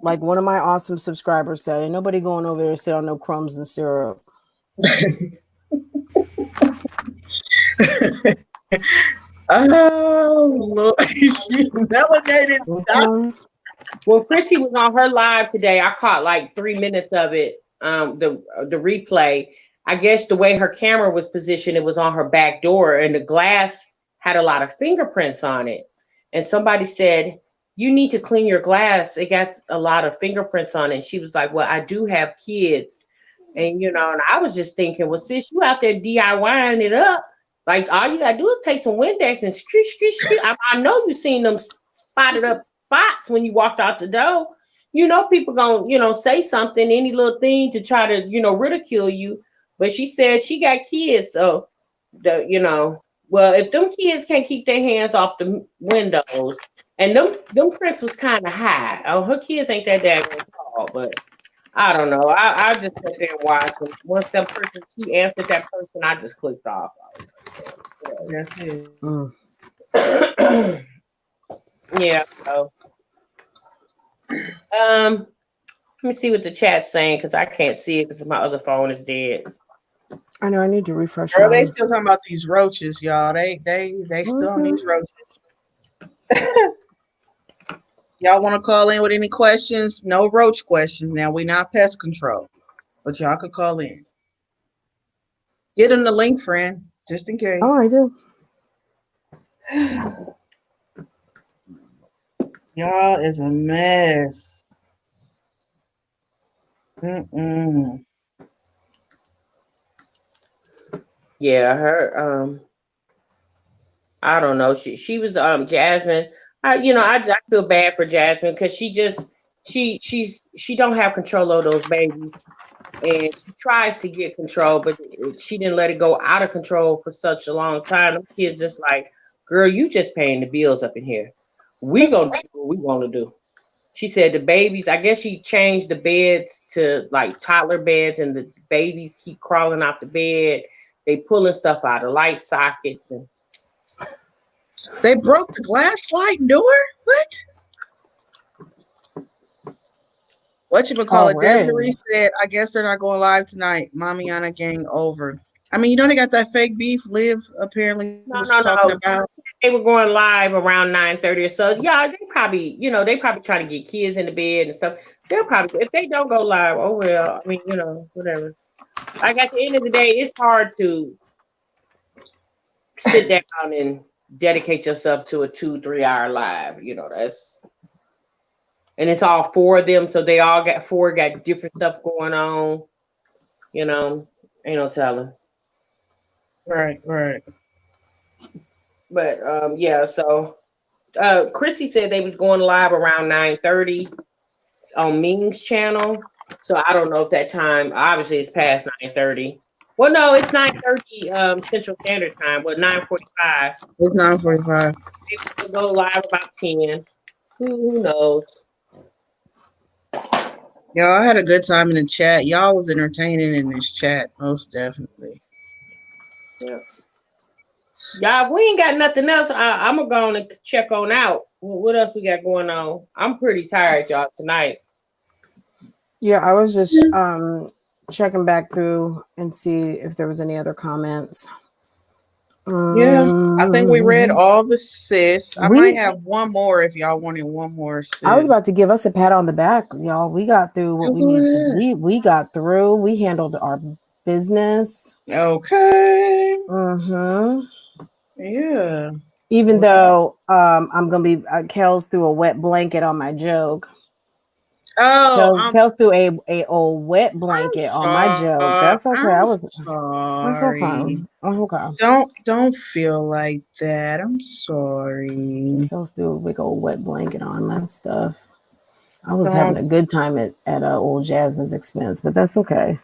Like one of my awesome subscribers said, ain't nobody going over there to sit on no crumbs and syrup. Oh Lord, she melanated stuff. When Chrissy was on her live today, I caught like 3 minutes of it. The replay. I guess the way her camera was positioned, it was on her back door, and the glass had a lot of fingerprints on it. And somebody said, "You need to clean your glass. It got a lot of fingerprints on it." And she was like, "Well, I do have kids." And and I was just thinking, well, sis, you out there DIYing it up. Like all you gotta do is take some Windex and I know you seen them spotted up spots when you walked out the door. People gonna, say something, any little thing to try to, ridicule you. But she said she got kids, so well, if them kids can't keep their hands off the windows, and them prints was kind of high. Oh, her kids ain't that daggone tall, but I don't know. I just sit there and watch. And once that person, she answered that person, I just clicked off. That's it. Yeah. So, let me see what the chat's saying because I can't see it because my other phone is dead. I know. I need to refresh. Girl, they still talking about these roaches, y'all. They still on these roaches. Y'all want to call in with any questions? No roach questions. Now we not pest control, but y'all could call in. Get them the link, friend, just in case. Oh, I do. Y'all is a mess. Yeah, her I don't know. She was Jasmine. I feel bad for Jasmine because she don't have control of those babies, and she tries to get control, but she didn't let it go out of control for such a long time. The kids just like, girl, you just paying the bills up in here. We gonna do what we want to do. She said the babies. I guess she changed the beds to like toddler beds, and the babies keep crawling out the bed. They pulling stuff out of light sockets and. They broke the glass sliding door? What you call it? Desiree said, I guess they're not going live tonight. Mamiana gang over. I mean, they got that fake beef. Liv apparently was talking about. They were going live around 9:30 or so. Yeah, they probably trying to get kids in the bed and stuff. They'll probably, if they don't go live, oh well, I mean, whatever. Like at the end of the day, it's hard to sit down and dedicate yourself to a 2-3 hour live. That's, and it's all 4 of them, so they all got different stuff going on. Ain't no telling. Right. But yeah, so Chrissy said they was going live around 9:30 on Ming's channel. So I don't know if that time, obviously it's past 9:30. Well, no, it's 9:30 Central Standard Time. Well, 9:45. It's 9:45. We'll go live about 10. Who knows? Y'all, I had a good time in the chat. Y'all was entertaining in this chat, most definitely. Yeah. Y'all, we ain't got nothing else. I'm gonna go on and check on out. What else we got going on? I'm pretty tired, y'all, tonight. Yeah, I was just checking back through and see if there was any other comments. Yeah, I think we read all the sis. I might We have one more if y'all wanted one more sis. I was about to give us a pat on the back, y'all. We got through what we needed to. We got through. We handled our business. Okay. Mm-hmm. Yeah. Even though I'm gonna be Quelz threw a wet blanket on my joke. Oh, Quelz threw a old wet blanket on my joke. That's okay. I'm That's okay. sorry. That's okay. Don't feel like that. I'm sorry. Quelz threw a big old wet blanket on my stuff. I was Don't- having a good time at old Jasmine's expense, but that's okay.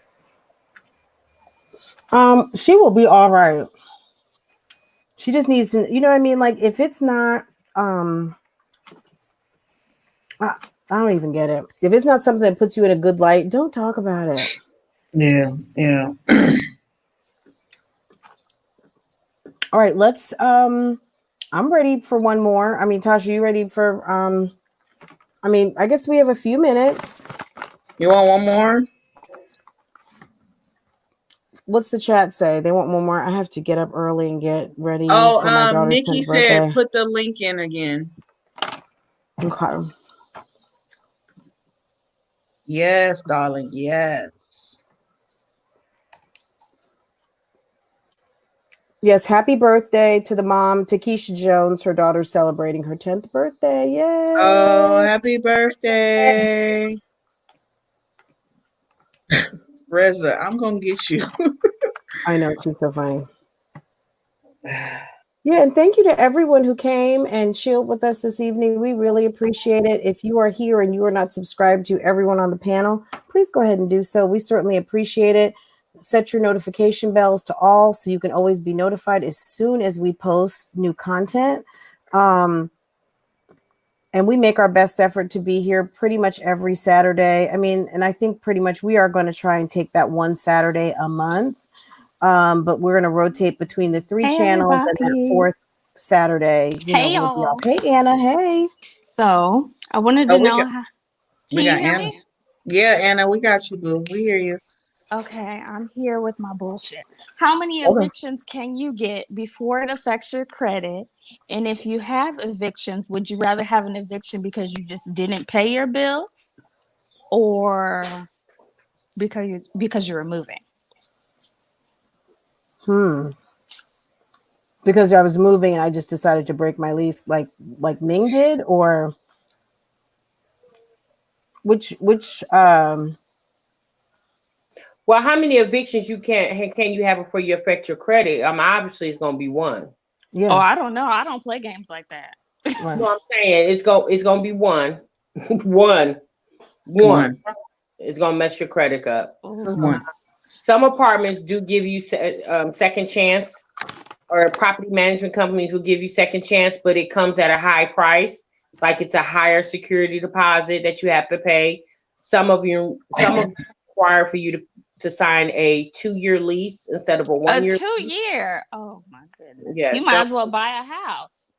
She will be all right. She just needs to, you know what I mean? Like if it's not, I don't even get it. If it's not something that puts you in a good light, don't talk about it. Yeah. All right, let's I'm ready for one more. I mean, Tasha, you ready for I mean, I guess we have a few minutes. You want one more? What's the chat say? They want one more. I have to get up early and get ready Oh, for my daughter's Nikki 10th said birthday. put the link in again. Okay. Yes, darling. Yes. Yes, happy birthday to the mom, Takesha Jones. Her daughter's celebrating her 10th birthday. Yay! Oh, happy birthday. Reza, I'm gonna get you. I know, she's so funny. Yeah, and thank you to everyone who came and chilled with us this evening. We really appreciate it. If you are here and you are not subscribed to everyone on the panel, please go ahead and do so. We certainly appreciate it. Set your notification bells to all so you can always be notified as soon as we post new content. And we make our best effort to be here pretty much every Saturday. I mean, and I think pretty much we are going to try and take that one Saturday a month. But we're going to rotate between the three channels and that fourth Saturday. Hey, We'll be y'all. off. Hey, Anna. Hey. So I wanted to know how. We Can you got hear Anna. me? Yeah, Anna, we got you, boo. We hear you. Okay, I'm here with my bullshit. How many Okay. evictions can you get before it affects your credit? And if you have evictions, would you rather have an eviction because you just didn't pay your bills, or because you're moving? Because I was moving and I just decided to break my lease like Ming did, or which Well, how many evictions can you have before you affect your credit? Obviously it's gonna be one. yeah. Oh, I don't know. I don't play games like that. Right. So I'm saying it's gonna be one. one. It's gonna mess your credit up. One. Some apartments do give you second chance, or property management companies will give you second chance, but it comes at a high price. Like it's a higher security deposit that you have to pay. Some of them require for you to sign a 2-year lease instead of a 1-year. A 2-year. Oh my goodness. Yeah, You might as well buy a house.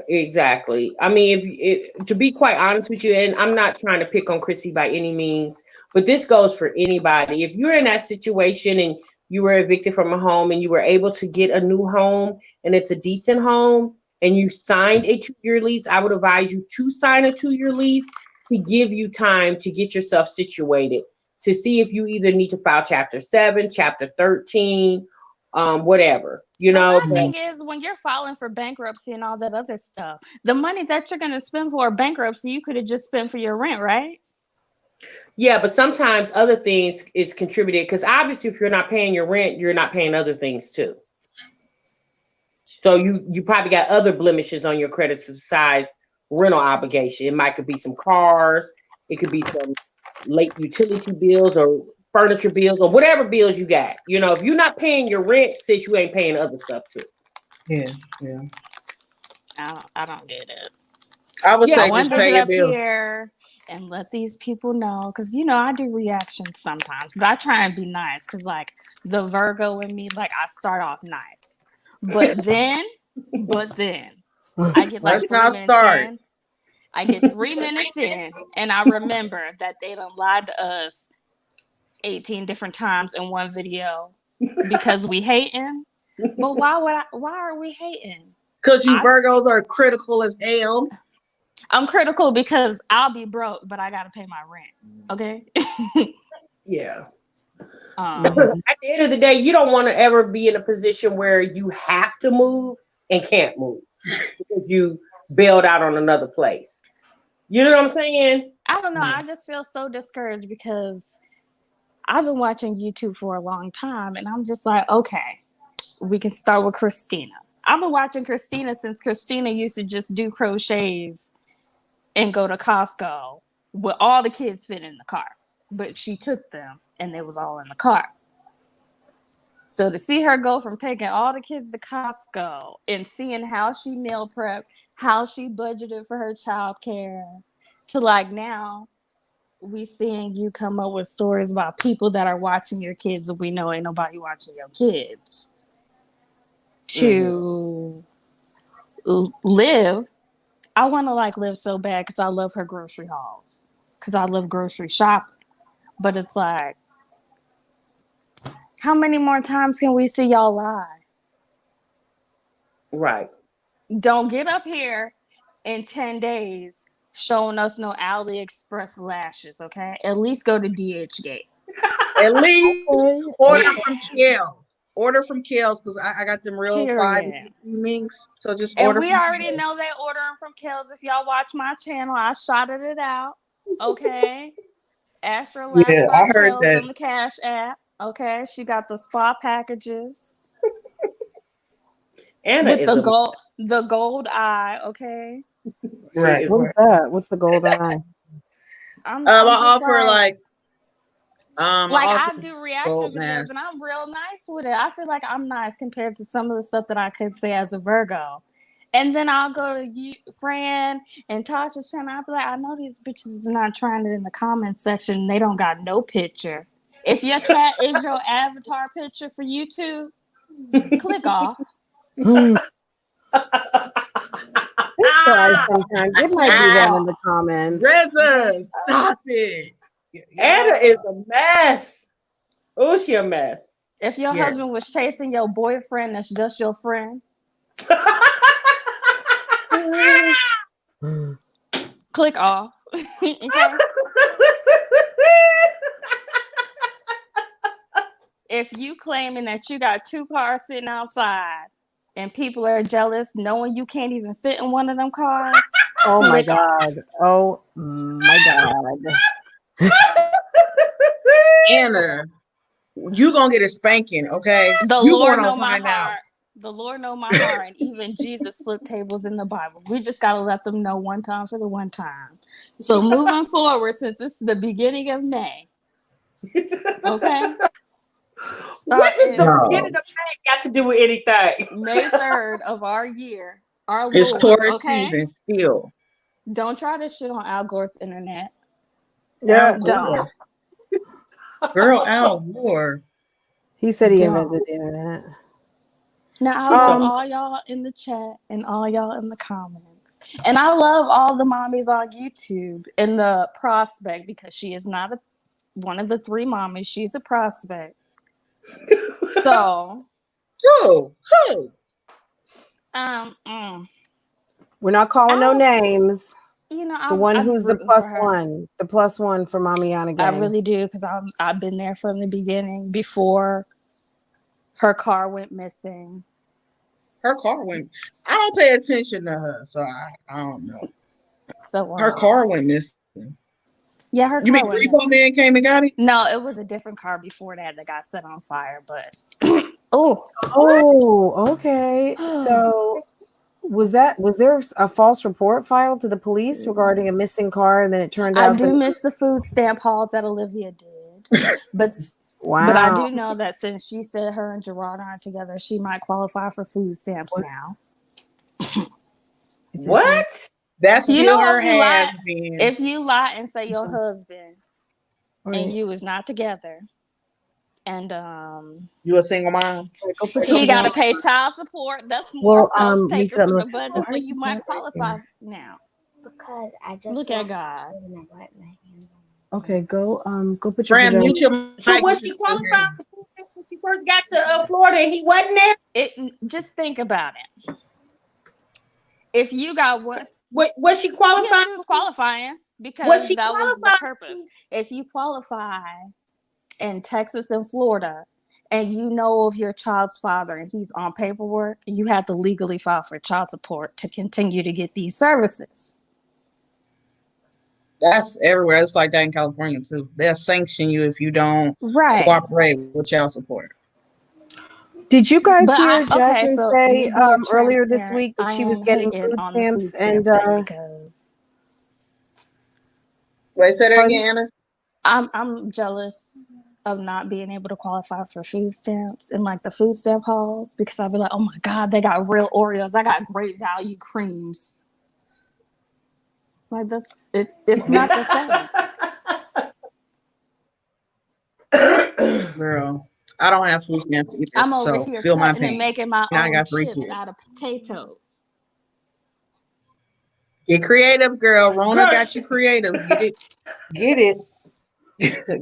Exactly. I mean, if to be quite honest with you, and I'm not trying to pick on Chrissy by any means, but this goes for anybody. If you're in that situation and you were evicted from a home and you were able to get a new home and it's a decent home and you signed a 2-year lease, I would advise you to sign a 2-year lease to give you time to get yourself situated, to see if you either need to file Chapter 7, Chapter 13, whatever. The thing is, when you're filing for bankruptcy and all that other stuff, the money that you're going to spend for bankruptcy, you could have just spent for your rent, right? Yeah, but sometimes other things is contributed, because obviously if you're not paying your rent, you're not paying other things too. So you probably got other blemishes on your credit besides rental obligation. It might could be some cars, it could be some late utility bills or furniture bills or whatever bills you got. If you're not paying your rent, sis, you ain't paying other stuff too. Yeah. I don't get it. I would say just pay your bills. Here and let these people know, because I do reactions sometimes, but I try and be nice, because like the Virgo in me, like I start off nice, But then, I get like Let's 3 not minutes start. in. I get 3 minutes in, and I remember that they done lied to us 18 different times in one video because we hating. But why are we hating? Because you Virgos are critical as hell. I'm critical because I'll be broke, but I gotta pay my rent. Okay. Yeah. Um, At the end of the day, you don't want to ever be in a position where you have to move and can't move because you bailed out on another place. You know what I'm saying? I don't know. I just feel so discouraged because I've been watching YouTube for a long time, and I'm just like, okay, we can start with Christina. I've been watching Christina since Christina used to just do crochets and go to Costco with all the kids fit in the car. But she took them and they was all in the car. So to see her go from taking all the kids to Costco and seeing how she meal prepped, how she budgeted for her child care, to like now we seeing you come up with stories about people that are watching your kids and we know ain't nobody watching your kids. To live, I want to like live so bad because I love her grocery hauls, because I love grocery shopping. But it's like, how many more times can we see y'all lie? Right. Don't get up here in 10 days showing us no AliExpress lashes, okay? At least go to DHgate. At least Okay. order from Quelz. Order from Quelz because I got them real 5 to Period. 60 minks. So just And order we from already Quelz. know they ordering from Quelz. If y'all watch my channel, I shouted it out, okay? Astra Lash Yeah, by I heard Quelz that. on the Cash App, okay? She got the spa packages Anna with is the a gold eye, okay? Right. What is that? What's the gold eye? I'm I just offer like I also I do reaction gold videos and mask. I'm real nice with it. I feel like I'm nice compared to some of the stuff that I could say as a Virgo. And then I'll go to you, Fran and Tasha's channel. I'll be like, I know these bitches is not trying it in the comment section. They don't got no picture. If your cat is your avatar picture for YouTube, click off. They try sometimes. It might be one in the comments. Reza, stop it. Anna is a mess. Oh, she a mess. If your Yes. husband was chasing your boyfriend that's just your friend, click off. Okay. If you claiming that you got 2 cars sitting outside and people are jealous knowing you can't even fit in one of them cars, Oh my click off. God. Oh my God. Anna, you gonna get a spanking, okay? The You Lord going know on my timeout. heart. The Lord know my heart, and even Jesus flipped tables in the Bible. We just gotta let them know one time for the one time. So moving forward, since it's the beginning of May, okay? What does the No. beginning of May got to do with anything? May 3rd of our year, our It's Lord, Taurus okay? season still. Don't try this shit on Al Gore's internet. Yeah. Al Don't. Gore. Girl, Al Gore. He said he Don't. invented the internet. Now, I love all y'all in the chat and all y'all in the comments. And I love all the mommies on YouTube in the prospect because she is not one of the 3 mommies. She's a prospect. So, Who? We're not calling no names. You know, The one I'm who's the rooting for her. +1. The +1 for Mamiana I gang. really do because I've been there from the beginning before her car went missing. Her car went. I don't pay attention to her, so I don't know. So Her car went missing. Yeah, her You car mean went Repo missing. Man came and got it? No, it was a different car before that got set on fire. But okay. So was there a false report filed to the police regarding a missing car, and then it turned out I do miss the food stamp hauls that Olivia did, but I do know that since she said her and Gerard aren't together, she might qualify for food stamps now. What? That's still her if been. If you lie and say your husband and you is not together, and You a single mom? Go put he your got to pajamas pay on. child support. That's Well, more stuff taken Lisa, from the look, budget, why so are you you might right qualify there? now. Because I just Look at God. and I wiped my hands on Okay, go put your Fran, pajamas. mute your mic. So We was can she still hear qualified you. for food stamps when she first got to Florida and he wasn't there? Just think about it. If you got one, Was she yeah, qualified? she was qualifying Was because she that was the qualified? purpose. If you qualify in Texas and Florida, and you know of your child's father and he's on paperwork, you have to legally file for child support to continue to get these services. That's everywhere. It's like that in California too. They'll sanction you if you don't Right. cooperate with child support. Did you guys But hear Jasmine so say me being earlier this transparent, week that I she was am getting hating food on the food stamps and stamp thing because Wait, say that pardon? again, Anna. I'm jealous of not being able to qualify for food stamps in like the food stamp halls because I'll be like, oh my God, they got real Oreos. I got great value creams. Like that's it. It's not the same. Girl, I don't have food stamps either, I'm over so here feel my cutting and pain. making my I own got 3 chips kids. out of potatoes. Get creative, girl. Rona Girl, got you creative. Get it. Get it.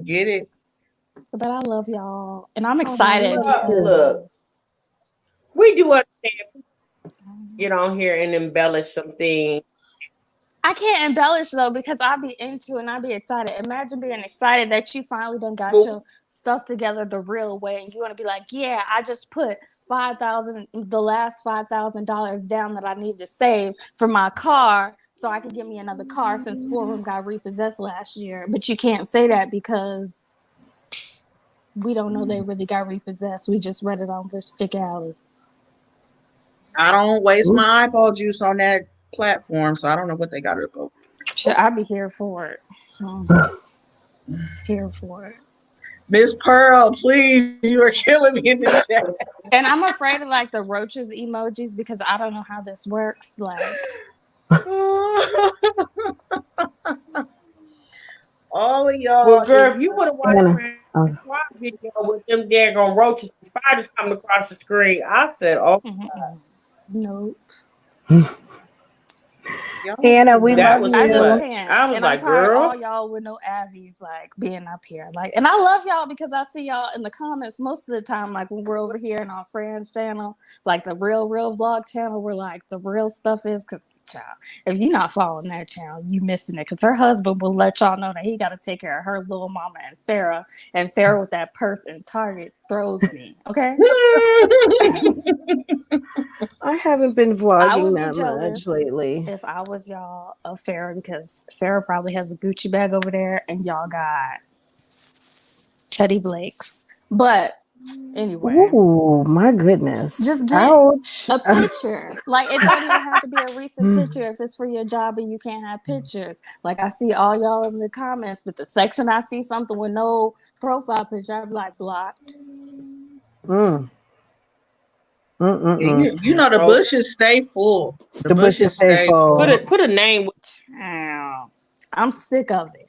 Get it. But I love y'all, and I'm Oh, I excited love you because too. look, we do understand. Get on here and embellish some things. I can't embellish though because I'll be into it and I'll be excited. Imagine being excited that you finally done got But your stuff together the real way, and you want to be like, yeah, I just put the last $5,000 down that I need to save for my car so I could get me another car since 4 of them got repossessed last year. But you can't say that because we don't know they really got repossessed. We just read it on Lipstick Alley. I don't waste Oops. my eyeball juice on that platform, so I don't know what they got to go. I'll be here for it. Here for it. Miss Pearl, please, you are killing me in the chat. And I'm afraid of like the roaches emojis because I don't know how this works. Like, all of y'all. well, girl, if you would have watched Anna, my video with them daggone roaches and spiders coming across the screen, I said, "Oh, nope. Anna, we that love was I too just you. much." can't. I was And I'm like, tired of "Girl, all y'all with no Avies like being up here. Like, and I love y'all because I see y'all in the comments most of the time, like when we're over here in our friends channel, like the real vlog channel where like the real stuff is because child, if you're not following that channel, you missing it because her husband will let y'all know that he got to take care of her little mama and Farrah with that purse and Target throws me. Okay. I haven't been I vlogging would be that jealous much lately. if I was y'all of Farrah because Farrah probably has a Gucci bag over there and y'all got Teddy Blake's. But anyway, Ooh, my goodness. just get Ouch. a picture. Like it don't even have to be a recent picture if it's for your job and you can't have pictures. Like I see all y'all in the comments, but the section I see something with no profile picture, I'm like blocked. Mm. You know the bushes stay full. The bushes stay full. put a name." I'm sick of it.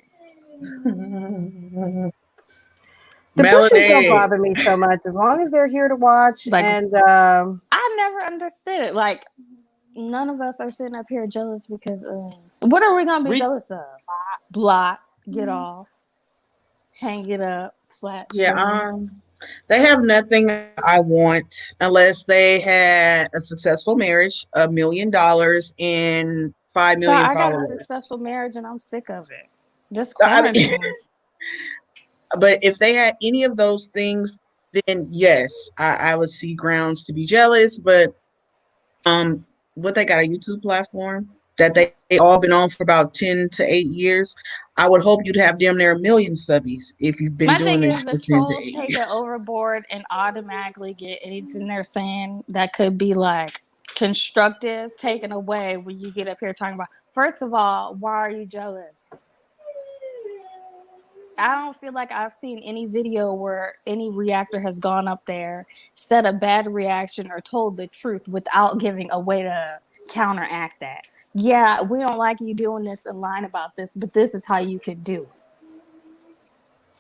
The bushes don't Melody. bother me so much as long as they're here to watch. Like, and I never understood it. Like none of us are sitting up here jealous because what are we gonna be jealous of? Block, get off, hang it up, flat screen. Yeah, they have nothing I want unless they had a successful marriage, $1 million, and 5 million I got a followers. successful marriage and I'm sick of it. Just I mean, quarantine. but if they had any of those things, then yes, I would see grounds to be jealous. But what they got a YouTube platform that they all been on for about 10 to 8 years. I would hope you'd have damn near 1 million subbies if you've been My doing thing this is for the 10 to trolls 8 take years. it overboard and automatically get anything they're saying that could be like constructive taken away when you get up here talking about, first of all, why are you jealous? I don't feel like I've seen any video where any reactor has gone up there, said a bad reaction, or told the truth without giving a way to counteract that. Yeah, we don't like you doing this and lying about this, but this is how you could do it.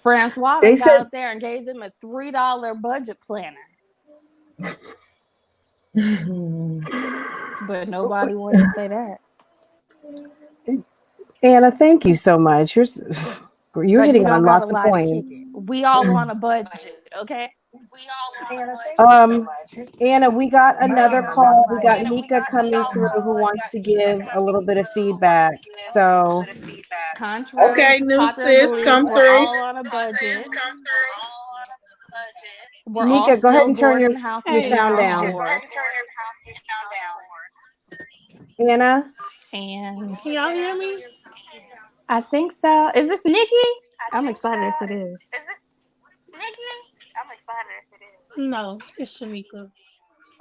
Francois They got said up there and gave them a $3 budget planner, but nobody wanted to say that. Anna, thank you so much. You're Girl, you hitting on don't gotta lots of lie to kick points. it. We all on a budget, okay? Um, Anna, we got another You don't call. We lie got to Nika coming through who wants to give a little bit of feedback. So, Contrary Okay, to new popular sis, belief, come we're through. all on a budget. We're all Nika, go ahead still and turn boarding houses your in sound our down. ward. Anna, And Can y'all hear me? I think so. Is this Nikki? I'm excited if it is. No, it's Shamika.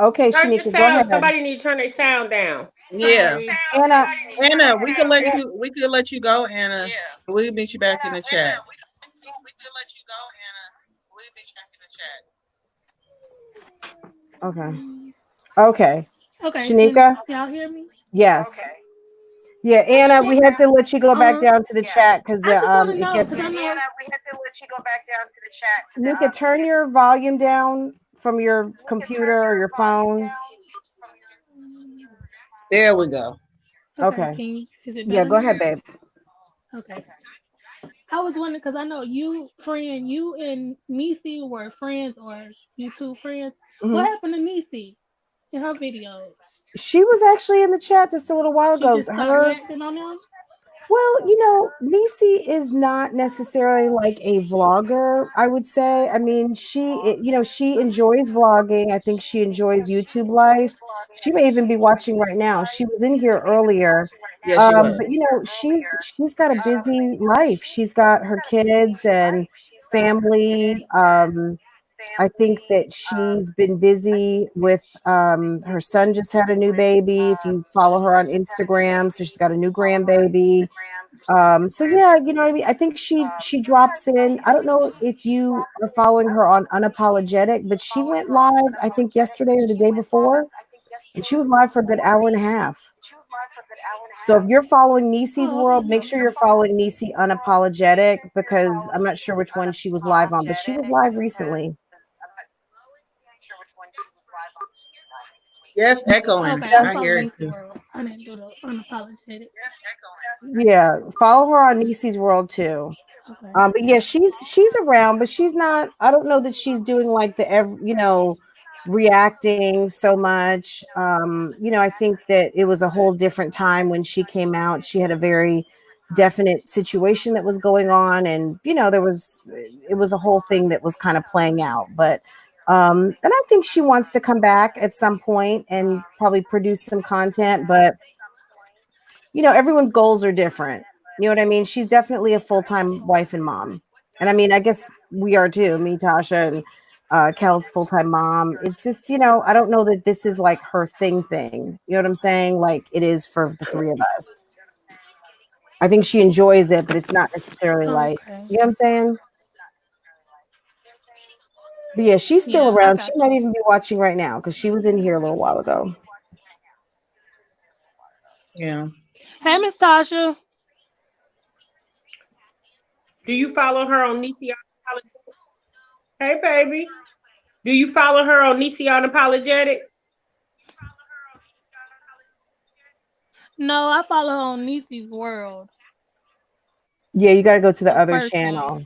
okay, Turn your Shanika, go ahead. sound. Somebody need to turn their sound down. Yeah, Sorry. Anna, Anna, we could let you go, Anna. We'll meet you back in the chat. okay. Okay. Okay, can Shanika? y'all hear me? Yes. Yeah, Anna, we had to let you go back down to the chat because I just want to it know gets. because I know. Nika, turn your volume down from your computer or your phone. There we go. Okay. Is it Yeah, better go now? ahead, babe. Okay. I was wondering because I know you and Nisi were friends, or you two friends. Mhm. What happened to Nisi in her videos? She was actually in the chat just a little while She ago. just stopped reacting on them. Well, Nisi is not necessarily like a vlogger, I would say. I mean, she enjoys vlogging. I think she enjoys YouTube life. She may even be watching right now. She was in here earlier. Yes, she was. But she's got a busy life. She's got her kids and family. I think that she's been busy with her son just had a new baby. If you follow her on Instagram, so she's got a new grandbaby. So yeah, you know what I mean? I think she drops in. I don't know if you are following her on Unapologetic, but she went live, I think yesterday or the day before, and she was live for a good hour and a half. So if you're following Nisi's Oh, world, make okay. sure you're following Nisi Unapologetic because I'm not sure which one she was live on, but she was live recently. Yes, echoing. Okay, I'm I hear following it Nisi too. World. I didn't do the unapologetic. Yeah, follow her on Nisi's world too. Okay. But yeah, she's around, but she's not. I don't know that she's doing like reacting so much. I think that it was a whole different time when she came out. She had a very definite situation that was going on, and it was a whole thing that was kind of playing out. But and I think she wants to come back at some point and probably produce some content, but everyone's goals are different. You know what I mean? She's definitely a full-time wife and mom. And I mean, I guess we are too, me, Tasha, and Kel's full-time mom. It's just, I don't know that this is like her thing. You know what I'm saying? Like it is for the three of us. I think she enjoys it, but it's not necessarily like, Okay. you know what I'm saying? But yeah, she's still Yeah, I around. She got might you. even be watching right now because she was in here a little while ago. Yeah. Hey, Miss Tasha. Do you follow her on Nisi Unapologetic? Hey, baby. Do you follow her on Nisi Unapologetic? No, I follow her on Nisi's World. Yeah, you got to go to the other First channel.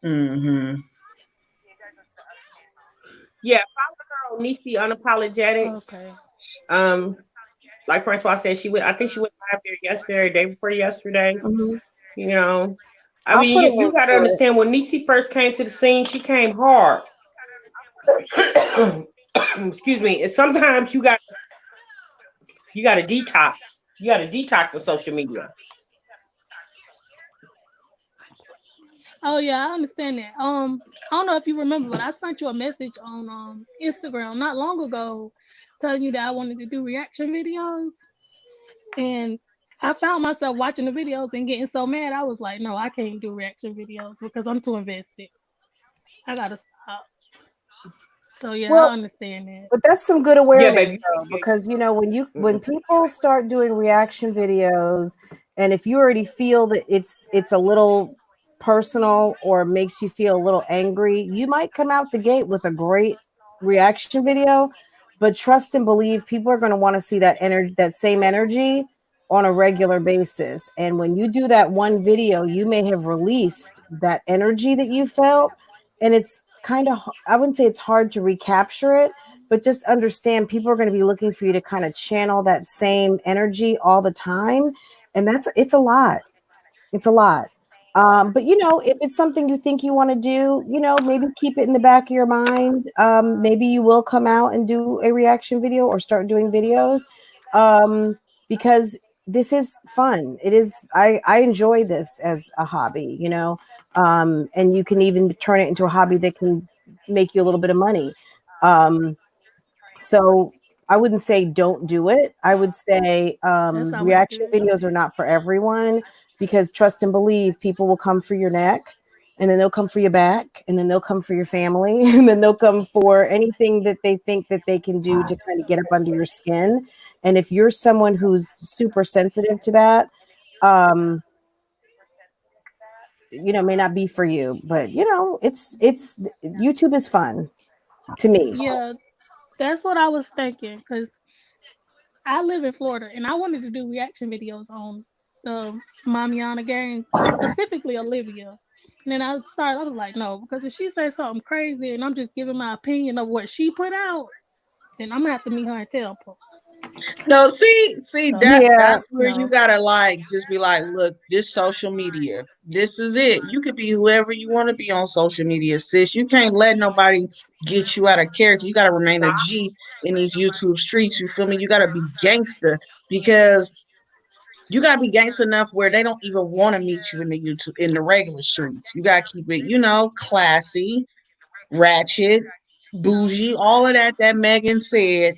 Mm-hmm. Yeah, follow her on Nisi Unapologetic. Okay. Like Francois said, I think she went live there yesterday, day before yesterday. Mhm. I I'll mean, put a you link got to to it. understand when Nisi first came to the scene, she came hard. Excuse me. And sometimes you got to detox. You got to detox of social media. Oh yeah, I understand that. I don't know if you remember, but I sent you a message on Instagram not long ago telling you that I wanted to do reaction videos. And I found myself watching the videos and getting so mad. I was like, no, I can't do reaction videos because I'm too invested. I gotta stop. So yeah, Well, I understand that. but that's some good Yeah, awareness baby. though, because when people start doing reaction videos, and if you already feel that it's a little personal or makes you feel a little angry, you might come out the gate with a great reaction video. But trust and believe people are going to want to see that energy, that same energy on a regular basis. And when you do that one video, you may have released that energy that you felt. And it's kind of, I wouldn't say it's hard to recapture it, but just understand people are going to be looking for you to kind of channel that same energy all the time. And it's a lot. It's a lot. But if it's something you think you want to do, maybe keep it in the back of your mind. Maybe you will come out and do a reaction video or start doing videos, because this is fun. It is. I enjoy this as a hobby, and you can even turn it into a hobby that can make you a little bit of money. So I wouldn't say don't do it. I would say That's always reaction good. videos are not for everyone, because trust and believe people will come for your neck, and then they'll come for your back, and then they'll come for your family, and then they'll come for anything that they think that they can do to kind of get up under your skin. And if you're someone who's super sensitive to that, um, may not be for you. But it's YouTube is fun to me. Yeah, that's what I was thinking because I live in Florida and I wanted to do reaction videos on the Mamiana gang, specifically Olivia. And then I was like, no, because if she says something crazy and I'm just giving my opinion of what she put out, then I'm gonna have to meet her in Temple. No, see, So, Yeah. that's where you gotta just be like, look, this social media, this is it. You could be whoever you want to be on social media, sis. You can't let nobody get you out of character. You gotta remain a G in these YouTube streets. You feel me? You gotta be gangster because you gotta be gangster enough where they don't even want to meet you in the regular streets. You gotta keep it, classy, ratchet, bougie, all of that Megan said.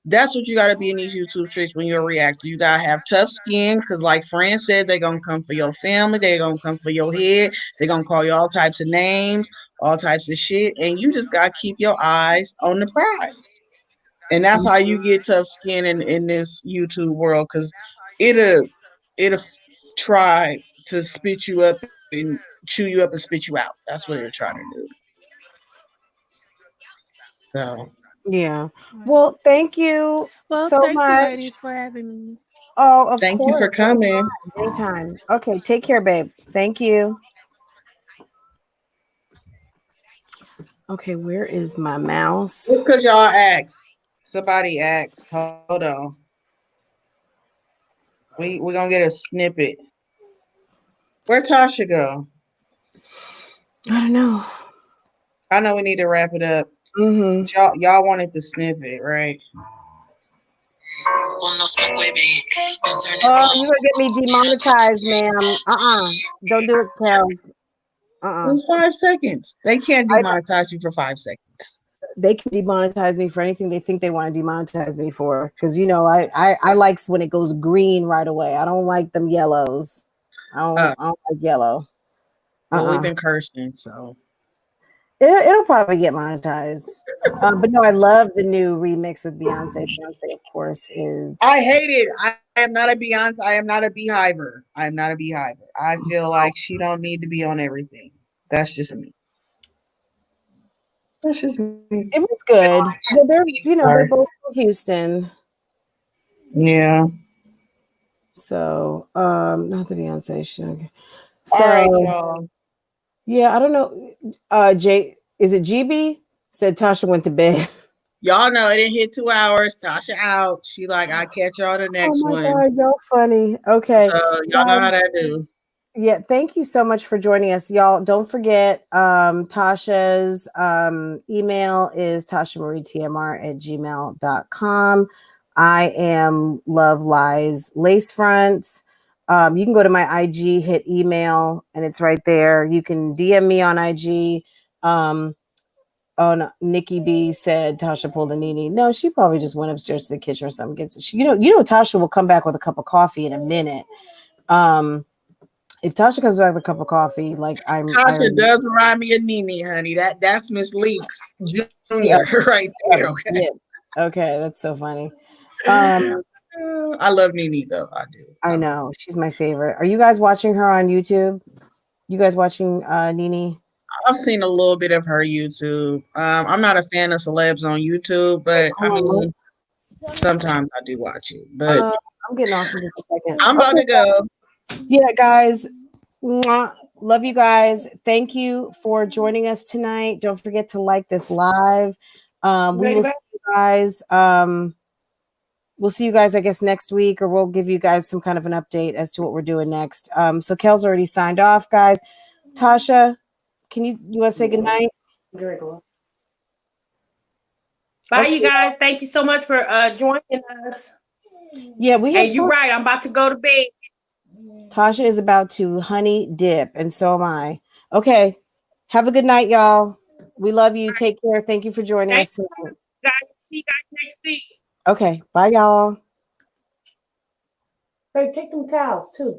That's what you got to be in these YouTube streets when you're a reactor. You got to have tough skin because, like Fran said, they're going to come for your family. They're going to come for your head. They're going to call you all types of names, all types of shit. And you just got to keep your eyes on the prize. And that's how you get tough skin in this YouTube world because it'll try to spit you up and chew you up and spit you out. That's what it'll try to do. So. Yeah. Well, thank you well, so thank you, much. ladies, for having me. Oh, of Thank you for course. coming. Anytime. Okay. Take care, babe. Thank you. Okay. Where is my mouse? Just because y'all asked. Somebody asked. Hold on. We're gonna get a snippet. Where Tasha go? I don't know. I know we need to wrap it up. Mm-hmm. Y'all wanted the snippet, right? Oh, you're gonna get me demonetized, ma'am. Don't do it, Quelz. It was 5 seconds. They can't demonetize you for 5 seconds. They can demonetize me for anything they think they want to demonetize me for. Because I like when it goes green right away. I don't like them yellows. I don't like yellow. Well, we've been cursing, so It'll probably get monetized. But no, I love the new remix with Beyonce. Beyonce, of course, is. I hate it. I am not a Beyonce. I am not a beehiver. I am not a beehiver. I feel like she don't need to be on everything. That's just me. That's just me. It was good. They're both from Houston. Yeah. So, not the Beyonce show. So, All right, y'all. yeah, I don't know. Is it GB? Said Tasha went to bed. Y'all know it didn't hit 2 hours. Tasha out. She like, I catch y'all the next Oh my one. God, y'all funny. Okay. So y'all know how that do. Yeah, thank you so much for joining us. Y'all, don't forget Tasha's email is tashamarietmr@gmail.com. I am Love Lies Lace Fronts. You can go to my IG, hit email, and it's right there. You can DM me on IG. Oh no, Nikki B said Tasha pulled a Nene. No, she probably just went upstairs to the kitchen or something. Tasha will come back with a cup of coffee in a minute. If Tasha comes back with a cup of coffee, Tasha does remind me of Nene, honey. That's Miss Leaks Jr. right there. Okay. Yeah. Okay, that's so funny. I love Nene though. I do. I know she's my favorite. Are you guys watching her on YouTube? You guys watching Nene? I've seen a little bit of her YouTube. I'm not a fan of celebs on YouTube, but I mean, sometimes I do watch it. But I'm getting off in just a second. I'm about to go. Yeah, guys. Mwah. Love you guys. Thank you for joining us tonight. Don't forget to like this live. We will see you guys. We'll see you guys, I guess, next week, or we'll give you guys some kind of an update as to what we're doing next. So Kel's already signed off, guys. Tasha, you want to say goodnight? Bye, you guys. Thank you so much for joining us. Yeah, we had And you're right. I'm about to go to bed. Tasha is about to honey dip, and so am I. Okay. Have a good night, y'all. We love you. Take care. Thank you for joining us tonight. Guys, see you guys next week. Okay. Bye, y'all. Hey, take them towels too.